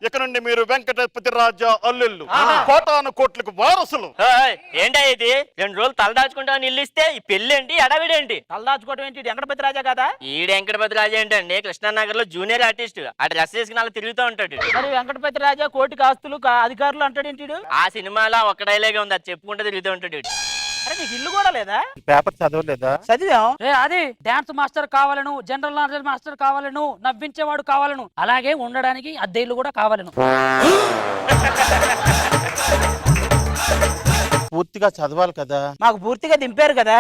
ఇక నుండి మీరు వెంకటపతి రాజా అల్లుళ్ళు, కోటాను కోట్లకు వారసులు. ఏంటా ఇది? 2 రోజులు తలదాచుకుంటామని ఇల్లు ఇస్తే ఈ పెళ్ళేంటి, ఎడవిడేంటి? తలదాచుకోవటం ఏంటి? వెంకటపతి రాజా కదా? ఈడు వెంకటపతి రాజా ఏంటండి, కృష్ణానగర్ లో జూనియర్ ఆర్టిస్ట్. ఆ డ్రెస్ వేసుకుని అలా తిరుగుతూ ఉంటాడు. మరి వెంకటపతి రాజా కోటికి ఆస్తులు అధికారులు అంటాడేంటి? ఆ సినిమాలో ఒక డైలాగే ఉంది, అది చెప్పుకుంటూ తిరుగుతూ ఉంటాడు. అరే నీకు ఇల్లు కూడా లేదా? పేపర్ చదవలేదా? చదివాం. అది డాన్స్ మాస్టర్ కావాలను, జనరల్ నాలెడ్జ్ మాస్టర్ కావాలను, నవ్వించేవాడు కావాలను, అలాగే ఉండడానికి అద్దె ఇల్లు కూడా కావాలను. పూర్తిగా చదవాలి కదా. మాకు పూర్తిగా దింపారు కదా.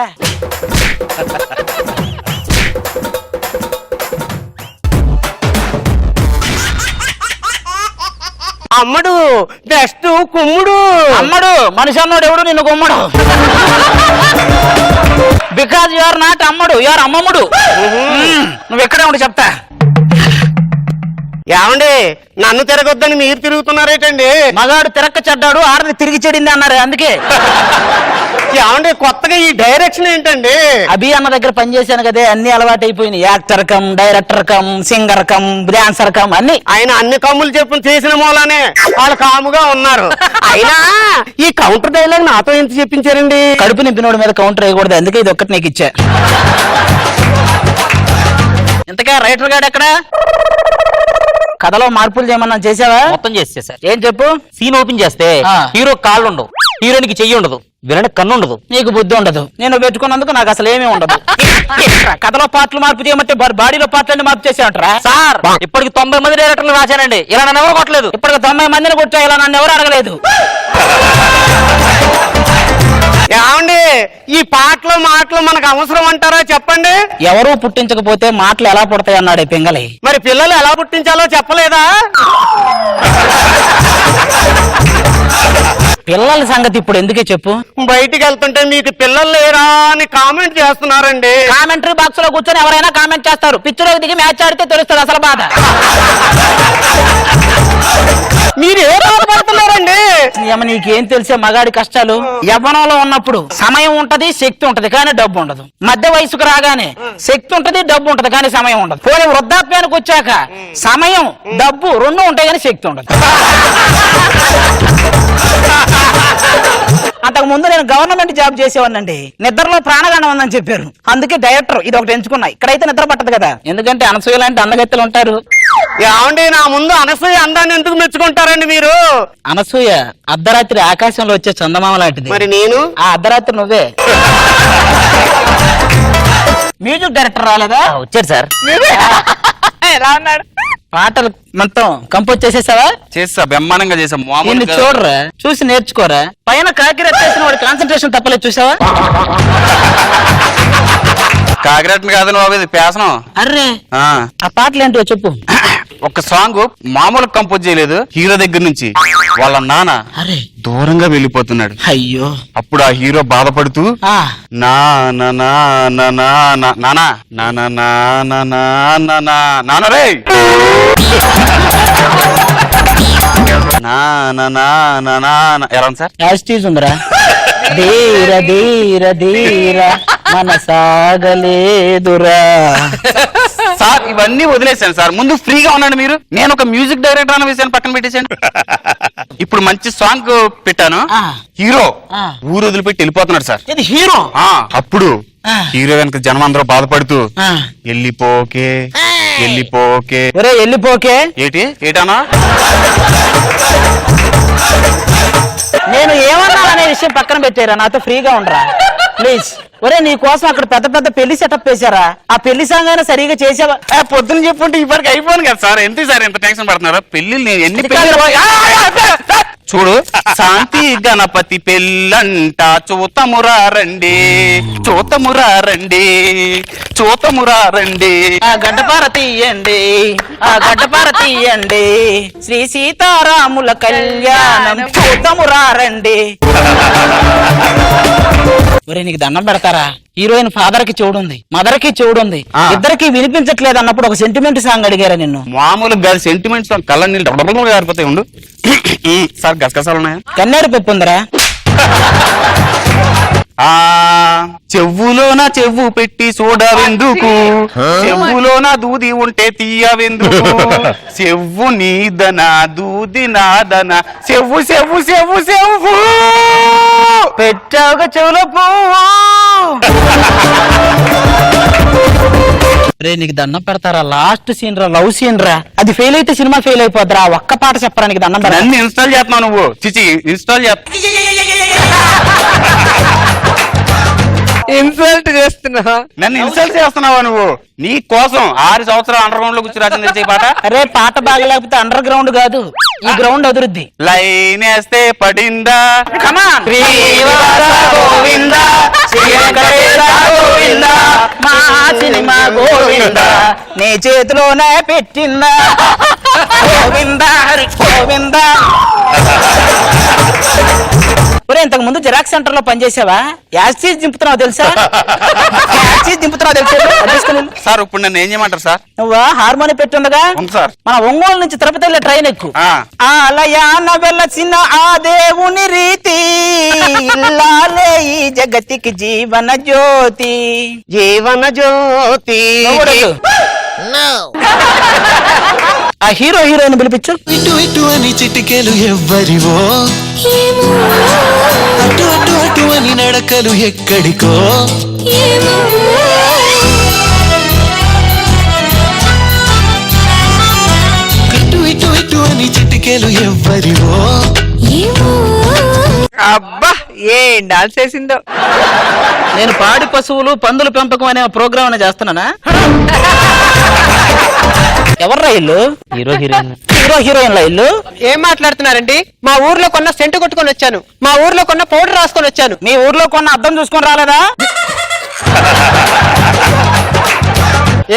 అమ్మడు బెస్ట్ కుమ్ముడు. అమ్మడు మనిషి అన్నాడు ఎవడు నిన్ను గుమ్మడు. బికాజ్ యు ఆర్ నాట్ అమ్మడు, యు ఆర్ అమ్మమ్ముడు. నువ్వు ఎక్కడే ఉండి చెప్తా. ఏమండి, నన్ను తిరగొద్దని మీరు తిరుగుతున్నారేటండి? మగాడు తిరక్క చెడ్డాడు, ఆడది తిరిగి చెడింది అన్నారు, అందుకే. ఏమండి, కొత్తగా ఈ డైరెక్షన్ ఏంటండి? అభి అన్న దగ్గర పనిచేశాను కదే, అన్ని అలవాటు అయిపోయినాయి. Actor come, director come, singer come, dancer come అన్ని. ఆయన అన్ని కమ్ములు చెప్పు చేసిన మూలానే వాళ్ళు కాముగా ఉన్నారు. అయినా ఈ కౌంటర్ డైలాగ్ నాతో ఎంత చెప్పించారండి? కడుపు నింపినోడి మీద కౌంటర్ వేయకూడదు, అందుకే ఇది ఒక్కటి నీకు ఇచ్చా. ఇంతకా రైటర్ గాడు ఎక్కడ? కథలో మార్పులు చేయమన్నా చేసావా? మొత్తం చేస్తే సార్. ఏం చెప్పు. సీన్ ఓపెన్ చేస్తే ఆ. హీరో కాళ్ళు ఉండవు, హీరోయిన్కి చెయ్యి ఉండదు, విలన్ కన్ను ఉండదు. నీకు బుద్ధి ఉండదు. నేను పెట్టుకున్నందుకు నాకు అసలు ఏమీ ఉండదు. కథలో పాటలు మార్పు చేయమంటే బాడీలో పాటలన్నీ మార్పు చేసామంటారా? సార్ ఇప్పటికి 90 మంది డైరెక్టర్లు రాశానండి, ఇలా నన్ను ఎవరు కొట్టలేదు. ఇప్పటికి 90 మందిని కొట్టా, ఇలా నన్ను ఎవరు అడగలేదు. ఏమండి, ఈ పాటలు మాటలు మనకు అవసరం అంటారా చెప్పండి? ఎవరూ పుట్టించకపోతే మాటలు ఎలా పుడతాయి అన్నాడు పింగళి. మరి పిల్లలు ఎలా పుట్టించాలో చెప్పలేదా? పిల్లల సంగతి ఇప్పుడు ఎందుకే చెప్పు. బయటికి వెళ్తుంటే మీకు పిల్లలు లేరా అని కామెంట్ చేస్తున్నారండి. కామెంటరీ బాక్స్ లో కూర్చొని ఎవరైనా కామెంట్ చేస్తారు. పిచ్చిలోకి దిగి మ్యాచ్ ఆడితే తెలుస్తుంది అసలు బాధ. మీరు ఏ రోజు పడుతున్నారండి? నీకేం తెలిసే మగాడి కష్టాలు? యవ్వనంలో ఉన్నప్పుడు సమయం ఉంటది, శక్తి ఉంటది, కానీ డబ్బు ఉండదు. మధ్య వయసుకు రాగానే శక్తి ఉంటది, డబ్బు ఉంటది, కానీ సమయం ఉండదు. పోనీ వృద్ధాప్యానికి వచ్చాక సమయం డబ్బు రెండు ఉంటాయి, కానీ శక్తి ఉండదు. అంతకు ముందు నేను గవర్నమెంట్ జాబ్ చేసేవాడినండి. నిద్రలో ప్రాణగండం ఉందని చెప్పారు, అందుకే డైరెక్టర్ ఇది ఒకటి ఎంచుకున్నా. ఇక్కడైతే నిద్ర పట్టదు కదా, ఎందుకంటే అనసూయ లాంటి అందగత్తెలు ఉంటారు. ఏమండి, నా ముందు అనసూయ అందాన్ని ఎందుకు మెచ్చుకుంటారండి మీరు? అనసూయ అర్ధరాత్రి ఆకాశంలో వచ్చే చందమామ లాంటిది. మరి నేను? ఆ అర్ధరాత్రి నువ్వే. మ్యూజిక్ డైరెక్టర్ రాలేదా? వచ్చారు సార్. ఎలా ఉన్నాడు? పాటలు మొత్తం కంపోజ్ చేసేసావా? చేస్తా, బ్రహ్మాండంగా చేసా. నిన్ను చూడరా, చూసి నేర్చుకోరా. పైన కాకిరెట్ చేసిన వాడి కాన్సన్ట్రేషన్ తప్పలేదు, చూసావా? కాకిరెట్ కాదని బాబు, ఇది పేసనం. అర్రే ఆ ఆ పాటలు ఏంటో చెప్పు. ఒక సాంగ్ మామూలు కంపోజ్ చేయలేదు, హీరో దగ్గర నుంచి వాళ్ళ నాన్న అరే దూరంగా వెళ్ళిపోతున్నాడు. అయ్యో అప్పుడు ఆ హీరో బాధపడుతూ ఆ నానరే ఎలా ఉంది సార్? యాస్టీజ్ ఉందిరా. ధీర ధీర ధీర మన సాగలేదురా. సార్ ఇవన్నీ వదిలేసాను సార్, ముందు ఫ్రీగా ఉన్నాడు మీరు. నేను ఒక మ్యూజిక్ డైరెక్టర్ అన్న విషయాన్ని పక్కన పెట్టేశాను. ఇప్పుడు మంచి సాంగ్ పెట్టాను, హీరో ఊరు వదిలిపెట్టి వెళ్ళిపోతున్నాడు సార్. ఇది హీరో. అప్పుడు హీరో వెనక జనం అందరూ బాధపడుతూ వెళ్ళిపోకే వెళ్ళిపోకే. ఒరే వెళ్ళిపోకే ఏటానా నేను ఏమన్నా అనే విషయం పక్కన పెట్టారా, నాతో ఫ్రీగా ఉండరా ప్లీజ్. ఒరే నీ కోసం అక్కడ పెద్ద పెద్ద పెళ్లి సెటప్ చేశారా, ఆ పెళ్లి సాంగ్ అయినా సరిగా చేసావా? పొద్దున చెప్పుంటే ఇప్పటికి అయిపోను కదా సార్. ఎంత సార్ ఎంత టెన్షన్ పడుతున్నారా? పెళ్లి నేను ఎన్ని చూడు, శాంతి గణపతి పెళ్ళంట చూతమురా రండి చూతమురా రండి చూతమురా రండి. ఆ గడ్డపార తీయండి, ఆ గడ్డపార తీయండి, శ్రీ సీతారాముల కళ్యాణం చూతమురా రండి. ఒరే నీకు దండం పెడతారా, హీరోయిన్ ఫాదర్ కి చెవుడుంది, మదర్ కి చెవుడుంది, ఇద్దరికి వినిపించట్లేదు అన్నప్పుడు ఒక సెంటిమెంట్ సాంగ్ అడిగారా నిన్ను? మామూలుగా సెంటిమెంట్ సాంగ్ కళ్ళ నీళ్ళు డబ్బులు గారిపోతాయి. ఉండు సార్ గసగసాలు ఉన్నాయా? కన్నేరు పెప్పు ఉందరా. చెవులోన చెవు పెట్టి చూడవెందుకు, చెవులోన దూది ఉంటే తీయవెందుకు, చెవు నీదనా దూది నాదనా, చెవు చెవు చెవు చెవు పెట్టాక చెవులో పువ్వు. రే నీకు దండం పెడతారా, లాస్ట్ సీన్ రా, లవ్ సీన్ రా, అది ఫెయిల్ అయితే సినిమా ఫెయిల్ అయిపోద్దిరా. ఒక్క పాట చెప్పరా నీకు దండం పెడతా. నన్ను ఇన్స్టాల్ చేస్తున్నావు నువ్వు, చిచి ఇన్స్టాల్ చేస్తా. ఇన్సల్ట్ చేస్తున్నా, నన్ను ఇన్సల్ట్ చేస్తున్నావా నువ్వు? నీ కోసం 6 సంవత్సరాలు అండర్ గ్రౌండ్ లో కూర్చు రాసిన పాట. అరే పాట బాగలేకపోతే అండర్ గ్రౌండ్ కాదు, ఈ గ్రౌండ్ అభివృద్ధి. లైన్ వేస్తే పడిందా మా సినిమా గోవిందా నీ చేతిలోనే పెట్టిందా గోవిందా హరి గోవిందా. ఒరే ఇంతకు ముందు జిరాక్స్ సెంటర్ లో పనిచేసావా? యాసిడ్ దింపుతున్నావు తెలుసా? యాసిడ్ దింపుతున్నావు తెలుసా? సార్ ఇప్పుడు నన్ను ఏం చేయమంటారు సార్? నువ్వు హార్మోని పెట్టుండగా సార్ మన ఒంగోలు నుంచి తిరుపతి వెళ్ళే ట్రైన్ ఎక్కు. ఆలయాన వెళ్ళసిన ఆ దేవుని రీతి ఇల్లాలే ఈ జగతికి జీవన జ్యోతి. జీవన జ్యోతి. ఆ హీరో హీరోయిన్ పిలిపించు. ఇటు ఇటు అని చిటికెలు ఎవ్వరివో, అటు అటు అటు అని నడకలు ఎక్కడికో, ఇటు ఇటు ఇటు అని చిటికెలు ఎవ్వరివో. అబ్బా ఏం డాన్స్ చేసిందో. నేను పాడి పశువులు పందుల పెంపకం అనే ప్రోగ్రామ్ చేస్తున్నానా? ఎవర్రా ఇల్లు? Hero heroine. హీరో హీరోయిన్ల ఇల్లు. ఏం మాట్లాడుతున్నారండి? మా ఊర్లో కొన్న సెంటు కొట్టుకొని వచ్చాను, మా ఊర్లో కొన్న పౌడర్ రాసుకొని వచ్చాను. మీ ఊర్లో కొన్న అద్దం చూసుకొని రాలేదా?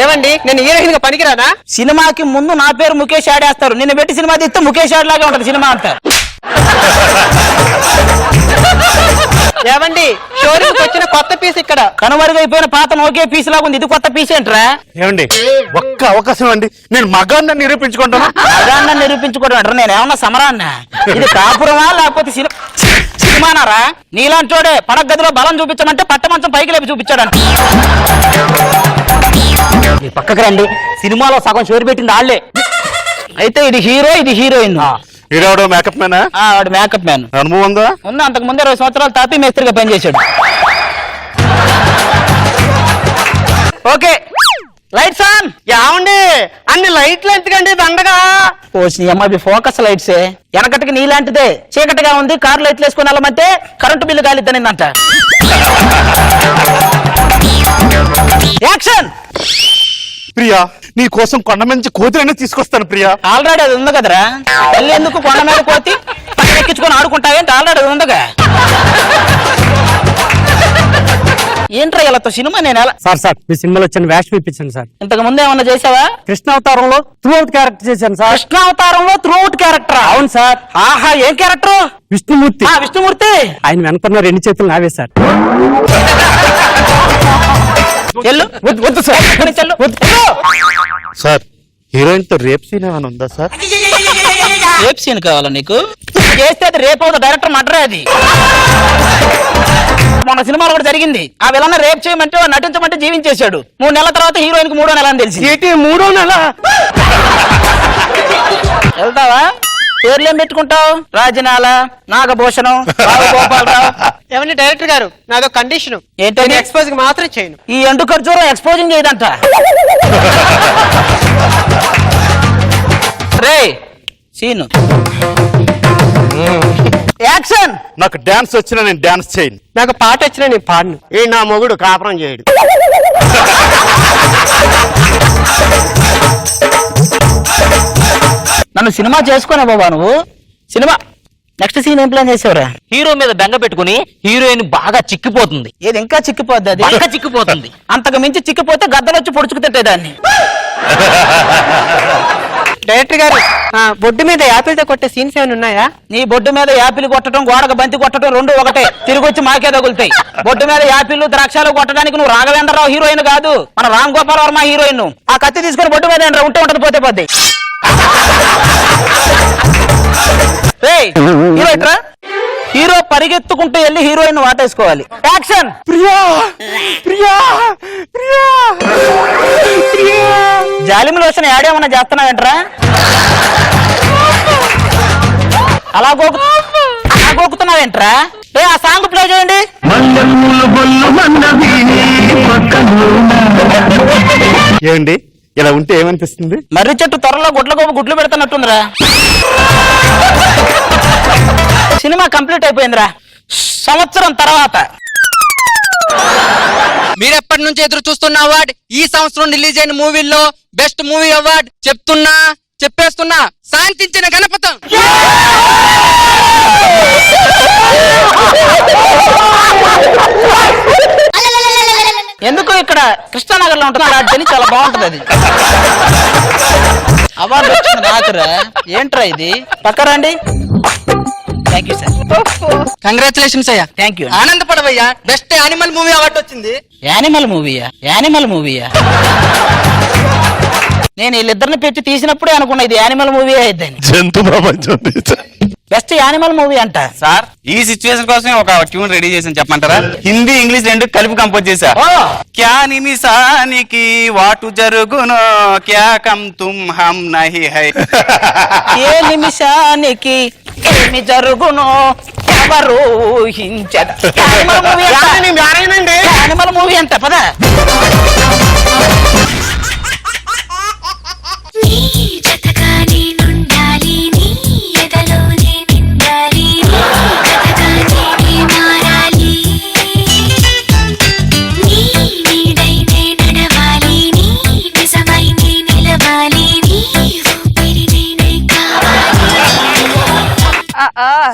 ఏమండి నేను హీరోయిన్ గా పనికిరానా? సినిమాకి ముందు నా పేరు ముఖేష్ ఆడేస్తారు, నిన్ను పెట్టి సినిమా తీస్తే ముఖేష్ ఆడ్ లాగా ఉంటది సినిమా అంతా. ఏమండి షోరూమ్కి వచ్చిన కొత్త పీస్ ఇక్కడ కనుమరుగైపోయిన పాత ఒకే పీస్ లాగా ఉంది, ఇది కొత్త పీస్ ఏంట్రా? ఏమండి ఒక్క అవకాశం అండి, నేను మగాన్ని నిరూపించుకుంటాను. అదాన్న నిరూపించుకోవడం అంటారు, నేను ఏమన్నా సమరాన్నా? ఇది కాపురమా లేకపోతే సినిమానారా? నీలాంటోడే పడక గదిలో బలం చూపించమంటే పట్ట మంచం పైకి లేపి చూపించాడంట. పక్కకి రండి, సినిమాలో సగం షోరు పెట్టింది వాళ్ళే. అయితే ఇది హీరో ఇది హీరోయిన్. ఈడెవడో మేకప్ మ్యానా? వాడు మేకప్ మ్యాన్. అనుభవం ఉందా? ఉంది, అంతకు ముందు 20 సంవత్సరాలు తాపీ మేస్త్రిగా పనిచేశాడు. Okay lights on. ఏమండి అన్ని లైట్లు ఎందుకండి దండగా? అమ్మాయి ఫోకస్ లైట్సే, వెనకటికి నీలాంటిదే చీకటిగా ఉంది, కారు లైట్లు వేసుకుని వెళ్ళమంటే కరెంటు బిల్లు కాలిద్దనిందంట. యాక్షన్. ప్రియా నీ కోసం కొండ మంచి కోతులనే తీసుకొస్తాను ప్రియా. ఆల్రెడీ అది ఉంది కదరా, తల్లి ఎందుకు కొండ మీద కోతి ఎక్కించుకొని ఆడుకుంటావేంటి? ఆల్రెడీ అది ఉందిగా. ఏంట్రా ఇలా సినిమా నేను ఎలా సార్ మీ సినిమాలో వచ్చిన వేషం ఇప్పించండి సార్. ఇంతకు ముందు ఏమన్నా చేసావా? కృష్ణ అవతారంలో త్రూ అవుట్ క్యారెక్టర్ చేశాను సార్. కృష్ణ అవతారంలో త్రూ అవుట్ క్యారెక్టర్? అవును సార్. ఆహా, ఏం క్యారెక్టర్? విష్ణుమూర్తి. విష్ణుమూర్తి. ఆయన వెనకున్న 2 చేతులు నావే సార్. చెల్లు వద్దు సార్. చెల్లు సార్ హీరోయిన్ తో రేప్ సీన్ ఏమైనా ఉందా సార్? రేప్ సీన్ కావాలా నీకు? చేస్తే అది రేప్ అవుతుంది, డైరెక్టర్ మర్డరే అది. మన సినిమాలో కూడా జరిగింది. ఆ విలన్ రేప్ చేయమంటే వాడు నటించమంటే జీవించేశాడు. 3 నెలల తర్వాత హీరోయిన్ కి 3వ నెల అని తెలిసి. 3వ నెల వెళ్తావా? పేర్లు ఏం పెట్టుకుంటావు? రాజనాల, నాగభూషణం, గోపాలరావు. ఏమండి డైరెక్టర్ గారు, నాదో కండిషన్. ఏంటది? ఎక్స్పోజ్ మాత్రం చేయను. ఈ ఎండు ఖర్చూరం ఎక్స్పోజింగ్ చేయదంట. రే సీను యాక్షన్. నాకు డాన్స్ వచ్చినా నేను డాన్స్ చేయను. నాకు పాట వచ్చినా నేను పాడను. ఈ నా మొగుడు కాపురం చేయడు. నన్ను సినిమా చేసుకోనే బాబా నువ్వు. సినిమా నెక్స్ట్ సీన్ ఏం ప్లాన్ చేసావురా? హీరో మీద బెంగ పెట్టుకుని హీరోయిన్ బాగా చిక్కిపోతుంది. ఏది ఇంకా చిక్కిపోద్ది? అది బాగా చిక్కిపోతుంది. అంతకు మించి చిక్కిపోతే గద్దలు వచ్చి పొడుచుకు తిట్టేదాన్ని. డైరెక్టర్ గారు, బొడ్డు మీద యాపిల్తో కొట్టే సీన్స్ ఏమైనా ఉన్నాయా? నీ బొడ్డు మీద యాపిల్ కొట్టడం, గోడకు బంతి కొట్టడం 2 ఒకటే. తిరిగి వచ్చి మాకే తగులుతాయి. బొడ్డు మీద యాపిల్ ద్రాక్షాలు కొట్టడానికి నువ్వు రాఘవేంద్రరావు హీరోయిన్ కాదు, మన రామ్ గోపాల్ వర్మ హీరోయిన్. ఆ కత్తి తీసుకుని బొడ్డు మీద ఉంటే ఉంటది, పోతే పోద్ది. హీరో ఇట్రా. హీరో పరిగెత్తుకుంటూ వెళ్ళి హీరోయిన్ వాటేసుకోవాలి. యాక్షన్. ప్రియా ప్రియా ప్రియా ప్రియా. జాలిమిలో వచ్చిన యాడేమన్నా చేస్తున్నావేంట్రా? అలా గోకుతున్నావేంట్రా? ఆ సాంగ్ ప్లే చేయండి. ఏమండి ఇలా ఉంటే ఏమనిపిస్తుంది? మర్రి చెట్టు త్వరలో గుడ్లు పెడుతున్నట్టుందిరా. సినిమా కంప్లీట్ అయిపోయిందిరా. సంవత్సరం తర్వాత మీరెప్పటి నుంచి ఎదురు చూస్తున్న అవార్డ్, ఈ సంవత్సరం రిలీజ్ అయిన మూవీల్లో బెస్ట్ మూవీ అవార్డ్ చెప్పేస్తున్నా శాంతించిన గణపతం. ఎందుకు ఇక్కడ కృష్ణానగర్ లో ఉంటుంది, చాలా బాగుంటది అది. అవార్డు వచ్చింది నాకురా. ఏంట్రా ఇది? పక్కరండి. Thank you sir. కంగ్రాచులేషన్స్ అయ్యా. Thank you. ఆనందపడవయ్యా, బెస్ట్ యానిమల్ మూవీ అవార్డు వచ్చింది. యానిమల్ మూవీయా? నేను వీళ్ళిద్దరిని పెట్టి తీసినప్పుడే అనుకున్నా ఇది యానిమల్ మూవీ అయిద్దని. జంతు ప్రపంచం. బెస్ట్ యానిమల్ మూవీ అంట. సార్ ఈ సిచ్యువేషన్ కోసం ఒక ట్యూన్ రెడీ చేసాను, చెప్పమంటారా? హిందీ ఇంగ్లీష్ 2 కలిపి కంపోజ్ చేశా. క్యా నిమిషానికి వాటు జరుగునో క్యా కమ్ తుమ్ హమ్ నహీ హై. ఏ నిమిషానికి ఏమి జరుగునో ఎవరు ఊహించరు. యానిమల్ మూవీ అంట. పద.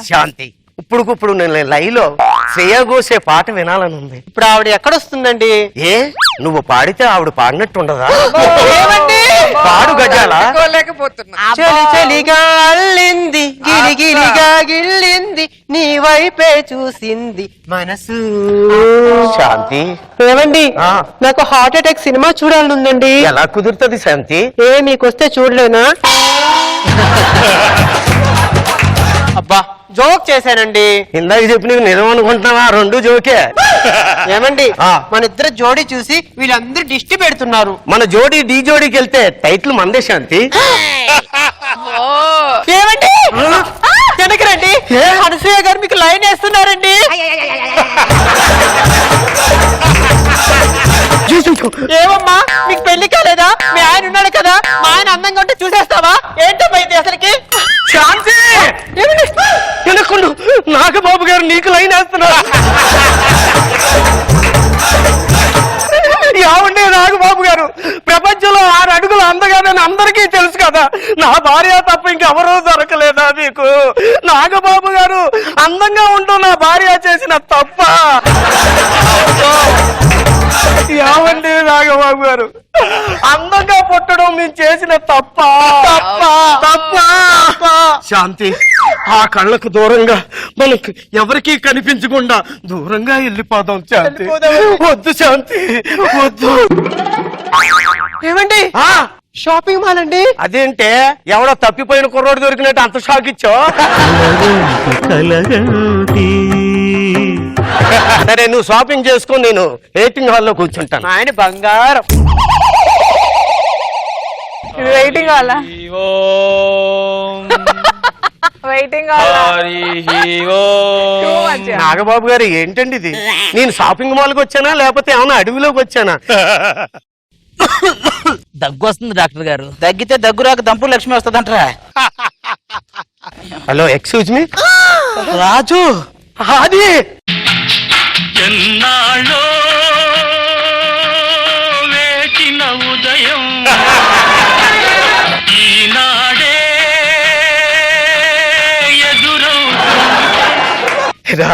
శాంతి, ఇప్పుడు నేను లైవ్ లో శ్రేయ ఘోషే పాట వినాలని ఉంది. ఇప్పుడు ఆవిడ ఎక్కడొస్తుందండి? ఏ నువ్వు పాడితే ఆవిడ పాడినట్టు ఉండదా? పాడు గజాల. చలి చలిగా అల్లింది, గిలిగిలిగా గిల్లింది, నీ వైపే చూసింది మనసు. శాంతి ఏమండి, నాకు హార్ట్ అటాక్ సినిమా చూడాలనుందండి. ఎలా కుదురుతుంది శాంతి? మీకొస్తే చూడలేనా? అబ్బా, జోక్ చేశానండి. ఇందాక చెప్పి నీకు నిజం అనుకుంటున్నావా? 2 జోకే. ఏమండి, మన ఇద్దరు జోడీ చూసి వీళ్ళందరూ దిష్టి పెడుతున్నారు. మన జోడీ డి జోడీకి వెళ్తే టైటిల్ మందే శాంతి. ఏమండి, వెనకరండి, అనసూయ గారు మీకు లైన్ వేస్తున్నారండి. ఏమమ్మా, మీకు పెళ్లి కాలేదా? మీ ఆయన ఉన్నాడు కదా, మా ఆయన అందంగా ఉంటే చూసేస్తావా? ఏంటమ్మా ఇది అసలుకి? శాంతి వెనక్కుండు, నాగబాబు గారు నీకు లైన్ వేస్తున్నారు. యావండి నాగబాబు గారు, ప్రపంచంలో 6 అడుగులు అందగానని అందరికీ తెలుసు కదా. నా భార్య తప్ప ఇంకెవరూ దొరకలేదా మీకు? నాగబాబు గారు, అందంగా ఉంటూ నా భార్య చేసిన తప్ప. నాగబాబు గారు, అందంగా పుట్టడం మేము చేసిన తప్ప శాంతి, ఆ కళ్ళకు దూరంగా మనకు ఎవరికీ కనిపించకుండా దూరంగా వెళ్ళిపోదాం శాంతి. వద్దు శాంతి, వద్దు. ఏమండి షాపింగ్ మాల్ అండి? అదేంటే ఎవడో తప్పిపోయిన కుర్రోడు దొరికినట్టు అంత షాక్ ఇచ్చో? సరే నువ్వు షాపింగ్ చేసుకుని నేను వెయిటింగ్ హాల్లో కూర్చుంటాను. ఆయన బంగారం. వెయిటింగ్ హాలా? వెయిటింగ్ హాలా? నాగబాబు గారు ఏంటండి ఇది? నేను షాపింగ్ మాల్కి వచ్చానా లేకపోతే ఏమన్నా అడవిలోకి వచ్చానా? దగ్గు వస్తుంది డాక్టర్ గారు. దగ్గితే దగ్గురాక దంపు లక్ష్మి వస్తుందంటరా. Hello, excuse me. రాజు, అది ఎన్నాళ్ళో వేచిన ఉదయం ఈనాడే ఎదురవు.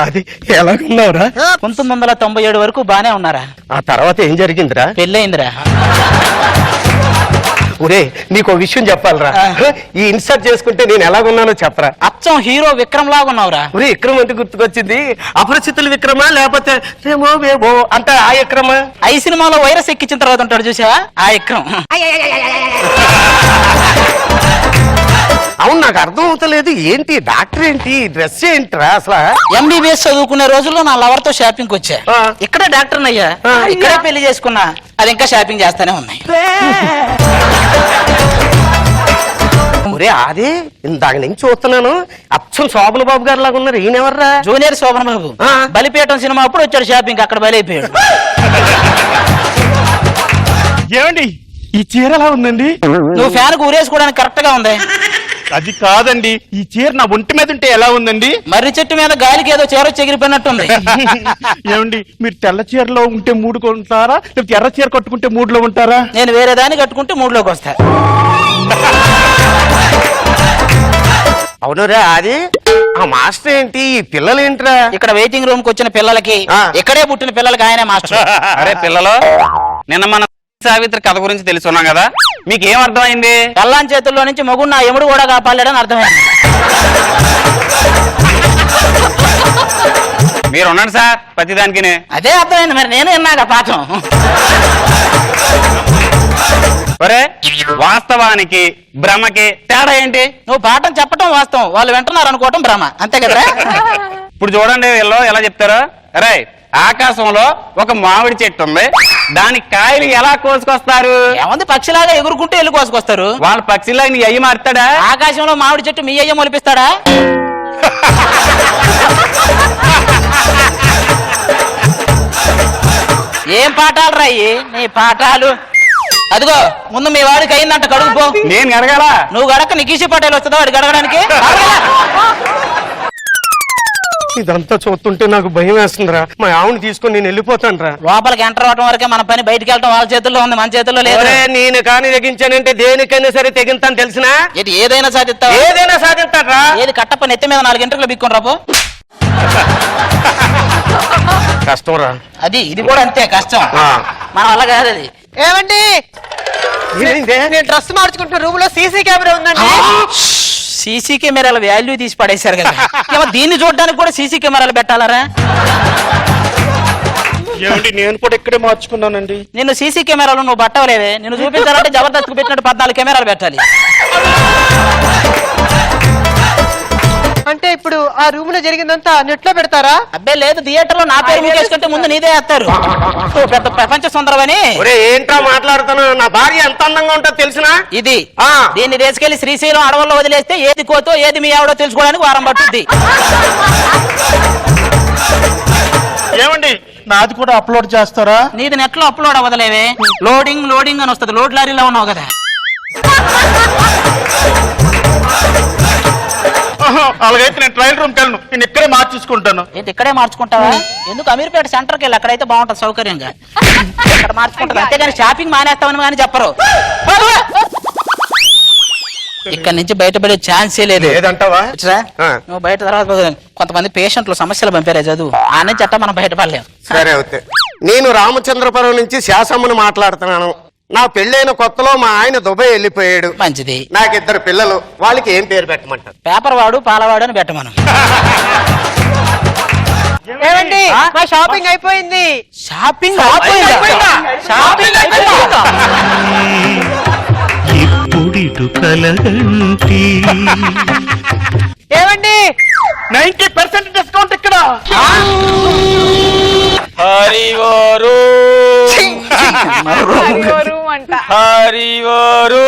అది ఎలాగున్నావురా? 1997 వరకు బానే ఉన్నారా? ఆ తర్వాత ఏం జరిగిందిరా? పెళ్ళయిందిరా. ఒరే, నీకు విషయం చెప్పాలరా. ఈ ఇన్సర్ట్ చేసుకుంటే నేను ఎలాగున్నానో చెప్పరా. అచ్చం హీరో విక్రమ్ లాగా ఉన్నావురా. ఒరే, విక్రమ్ అంటే గుర్తుకొచ్చింది. అపరిచితుల విక్రమా లేకపోతే ఏమో మేమో అంటే ఆ విక్రమా? ఐ సినిమాలో వైరస్ ఎక్కించిన తర్వాత ఉంటాడు చూసావా, ఆ విక్రమ్. అవును, నాకు అర్థం అవుతలేదు. ఏంటి డాక్టర్ ఏంటి డ్రెస్ ఏంట్రా అసలు? ఎంబీబీఎస్ చదువుకునే రోజుల్లో నా లవర్ తో షాపింగ్ వచ్చా. ఇక్కడే డాక్టర్ అయ్యా, ఇక్కడే పెళ్లి చేసుకున్నా. అది ఇంకా షాపింగ్ చేస్తానే ఉన్నాయి. ఒరే అదే, ఇందాక నుంచి చూస్తున్నాను, అచ్చం శోభన బాబు గారు లాగా ఉన్నారు. ఈయనెవర్రా? జూనియర్ శోభన్ బాబు. బలిపేటం సినిమా అప్పుడు వచ్చాడు షాపింగ్, అక్కడ బలైపోయాడు. ఏమండి ఈ చీర ఎలా ఉందండి? నువ్వు ఫ్యాన్ కు ఊరేసుకోవడానికి కరెక్ట్ గా ఉంది. అది కాదండి, ఈ చీర నా ఒంటి మీద ఉంటే ఎలా ఉందండి? మర్రి చెట్టు మీద గాలికి ఏదో చీర చెగిరిపోయినట్టుంది. ఏమండి మీరు తెల్ల చీరలో ఉంటే 3 కొంటారా, లేకపోతే ఎర్ర చీర కట్టుకుంటే 3లో ఉంటారా? నేను వేరే దాన్ని కట్టుకుంటే 3లోకి వస్తా. అవునురా అది. ఆ మాస్టర్ ఏంటి, ఈ పిల్లలు ఏంట్రా? ఇక్కడ వెయిటింగ్ రూమ్ కి వచ్చిన పిల్లలకి, ఇక్కడే పుట్టిన పిల్లలకి ఆయనే మాస్టర్. అరే పిల్లలు, నిన్న మన సావిత్రి కథ గురించి తెలుసున్నాం కదా, మీకు ఏం అర్థమైంది? కల్లాం చేతుల్లో నుంచి మగుడు నా ఎముడు కూడా కాపాడలేడని అర్థమైంది. మీరు ఉండండి సార్ ప్రతిదానికి. అదే అర్థమైంది, మరి నేను విన్నాక పాఠం. ఒరే, వాస్తవానికి భ్రమకి తేడా ఏంటి? నువ్వు పాఠం చెప్పటం వాస్తవం, వాళ్ళు వింటున్నారు అనుకోవటం భ్రమ, అంతే కదా? ఇప్పుడు చూడండి వీళ్ళు ఎలా చెప్తారు. అరే, ఆకాశంలో ఒక మామిడి చెట్టు ఉంది, దానికి కాయలు ఎలా కోసుకొస్తారు? ఏమంది, పక్షిలాగా ఎగురుకుంటూ వెళ్ళి కోసుకొస్తారు. వాళ్ళ పక్షిలాగా నీ అయ్యి మారుతాడా? ఆకాశంలో మామిడి చెట్టు మీ అయ్య మొలిపిస్తాడా? ఏం పాఠాలు రాయి నీ పాఠాలు? అదిగో ముందు మీ వాడికి అయిందంట, కడుగుపో. నేను గడగాల? నువ్వు గడక నీకీసి పటేలు వస్తుందా వాడికి గడగడానికి? ఇదంతా చూస్తుంటే నాకు భయం వేస్తుందిరా. మా ఆవుని తీసుకొని నేను వెళ్ళిపోతాను రా. లోపలికి ఎంటర్ అవడం వరకే మన పని, బయటికి వెళ్ళడం వాళ్ళ చేతుల్లో ఉంది, మన చేతుల్లో లేదు. నేను కానీ తెగించానంటే దేనికైనా సరే తెగింతాను తెలిసినా. ఇది ఏదైనా సాధిస్తా, ఏదైనా సాధిస్తాడ్రా. ఏది కట్టప్ప నెత్తి మీద 4 గంటలు బిక్కుని రాపో. కష్టంరా అది, ఇది కూడా అంతే కష్టం. మన వల్ల కాదు అది. ఏమండి, నేను డ్రెస్ మార్చుకుంటున్న రూమ్ లో సీసీ కెమెరా ఉందండి. సీసీ కెమెరాల వాల్యూ తీసి పడేశారు కదా. ఏమో దీన్ని చూడడానికి కూడా సీసీ కెమెరాలు పెట్టాలరా? ఏమండి నేను కూడా ఇక్కడే మార్చుకున్నానండి. నిన్ను సీసీ కెమెరాలు నువ్వు పట్టవలేవే, నిన్ను చూపించాలంటే జబర్దస్త్ పెట్టినట్టు 14 కెమెరాలు పెట్టాలి. అంటే ఇప్పుడు ఆ రూమ్ లో జరిగిందంతా నెట్ లో పెడతారా? అబ్బే లేదు, థియేటర్ లో నా పేరు మీకేసుకుంటే ముందు నీదే వేస్తారు. పెద్ద ప్రపంచ సుందరమని. ఏంట్రా మాట్లాడుతాను? నా భార్య ఎంత అందంగా ఉంటుందో తెలిసినా. ఇది దీన్ని తీసుకెళ్లి శ్రీశైలం అడవుల్లో వదిలేస్తే ఏది కోతో ఏది మీ ఆవిడో తెలుసుకోవడానికి వారం పట్టుద్ది. ఏమండి నాది కూడా అప్లోడ్ చేస్తారా? నీది నెట్ లో అప్లోడ్ అవ్వదలేవే, లోడింగ్ లోడింగ్ అని వస్తుంది. లోడ్ లారీలో ఉన్నావు కదా. అలాగైతే నేను ట్రయల్ రూమ్కి వెళ్ళను, నేను ఇక్కడే మార్చేసుకుంటాను. ఏంటి ఇక్కడే మార్చుకుంటావా? ఎందుకు అమీర్పేట సెంటర్కి వెళ్ళి, అక్కడైతే బాగుంటుంది సౌకర్యంగా. ఇక్కడ మార్చుకుంటుంది అంతేగాని షాపింగ్ మానేస్తామని కానీ చెప్పరు. ఇక్కడ నుంచి బయటపడే ఛాన్సే లేదు. ఏదంటావా? నువ్వు బయట తర్వాత కొంతమంది పేషెంట్లు సమస్యలు పంపారే చదువు, ఆ నుంచి అట్ట మనం బయటపడలేము. సరే అవుతే నేను రామచంద్రపురం నుంచి శాసమ్మను మాట్లాడుతున్నాను. నా పెళ్ళైన కొత్తలో మా ఆయన దుబాయ్ వెళ్ళిపోయాడు. మంచిది. నాకు 2 పిల్లలు. వాళ్ళకి ఏం పేరు పెట్టమంటారు? పేపర్ వాడు పాలవాడు అని పెట్టమను. ఏమండి మా షాపింగ్ అయిపోయింది. షాపింగ్ ఇప్పుడిటు కలగంటి ఏమండి 90% డిస్కౌంట్ ఇక్కడ. హరివరు హరివరు అంట. హరివరు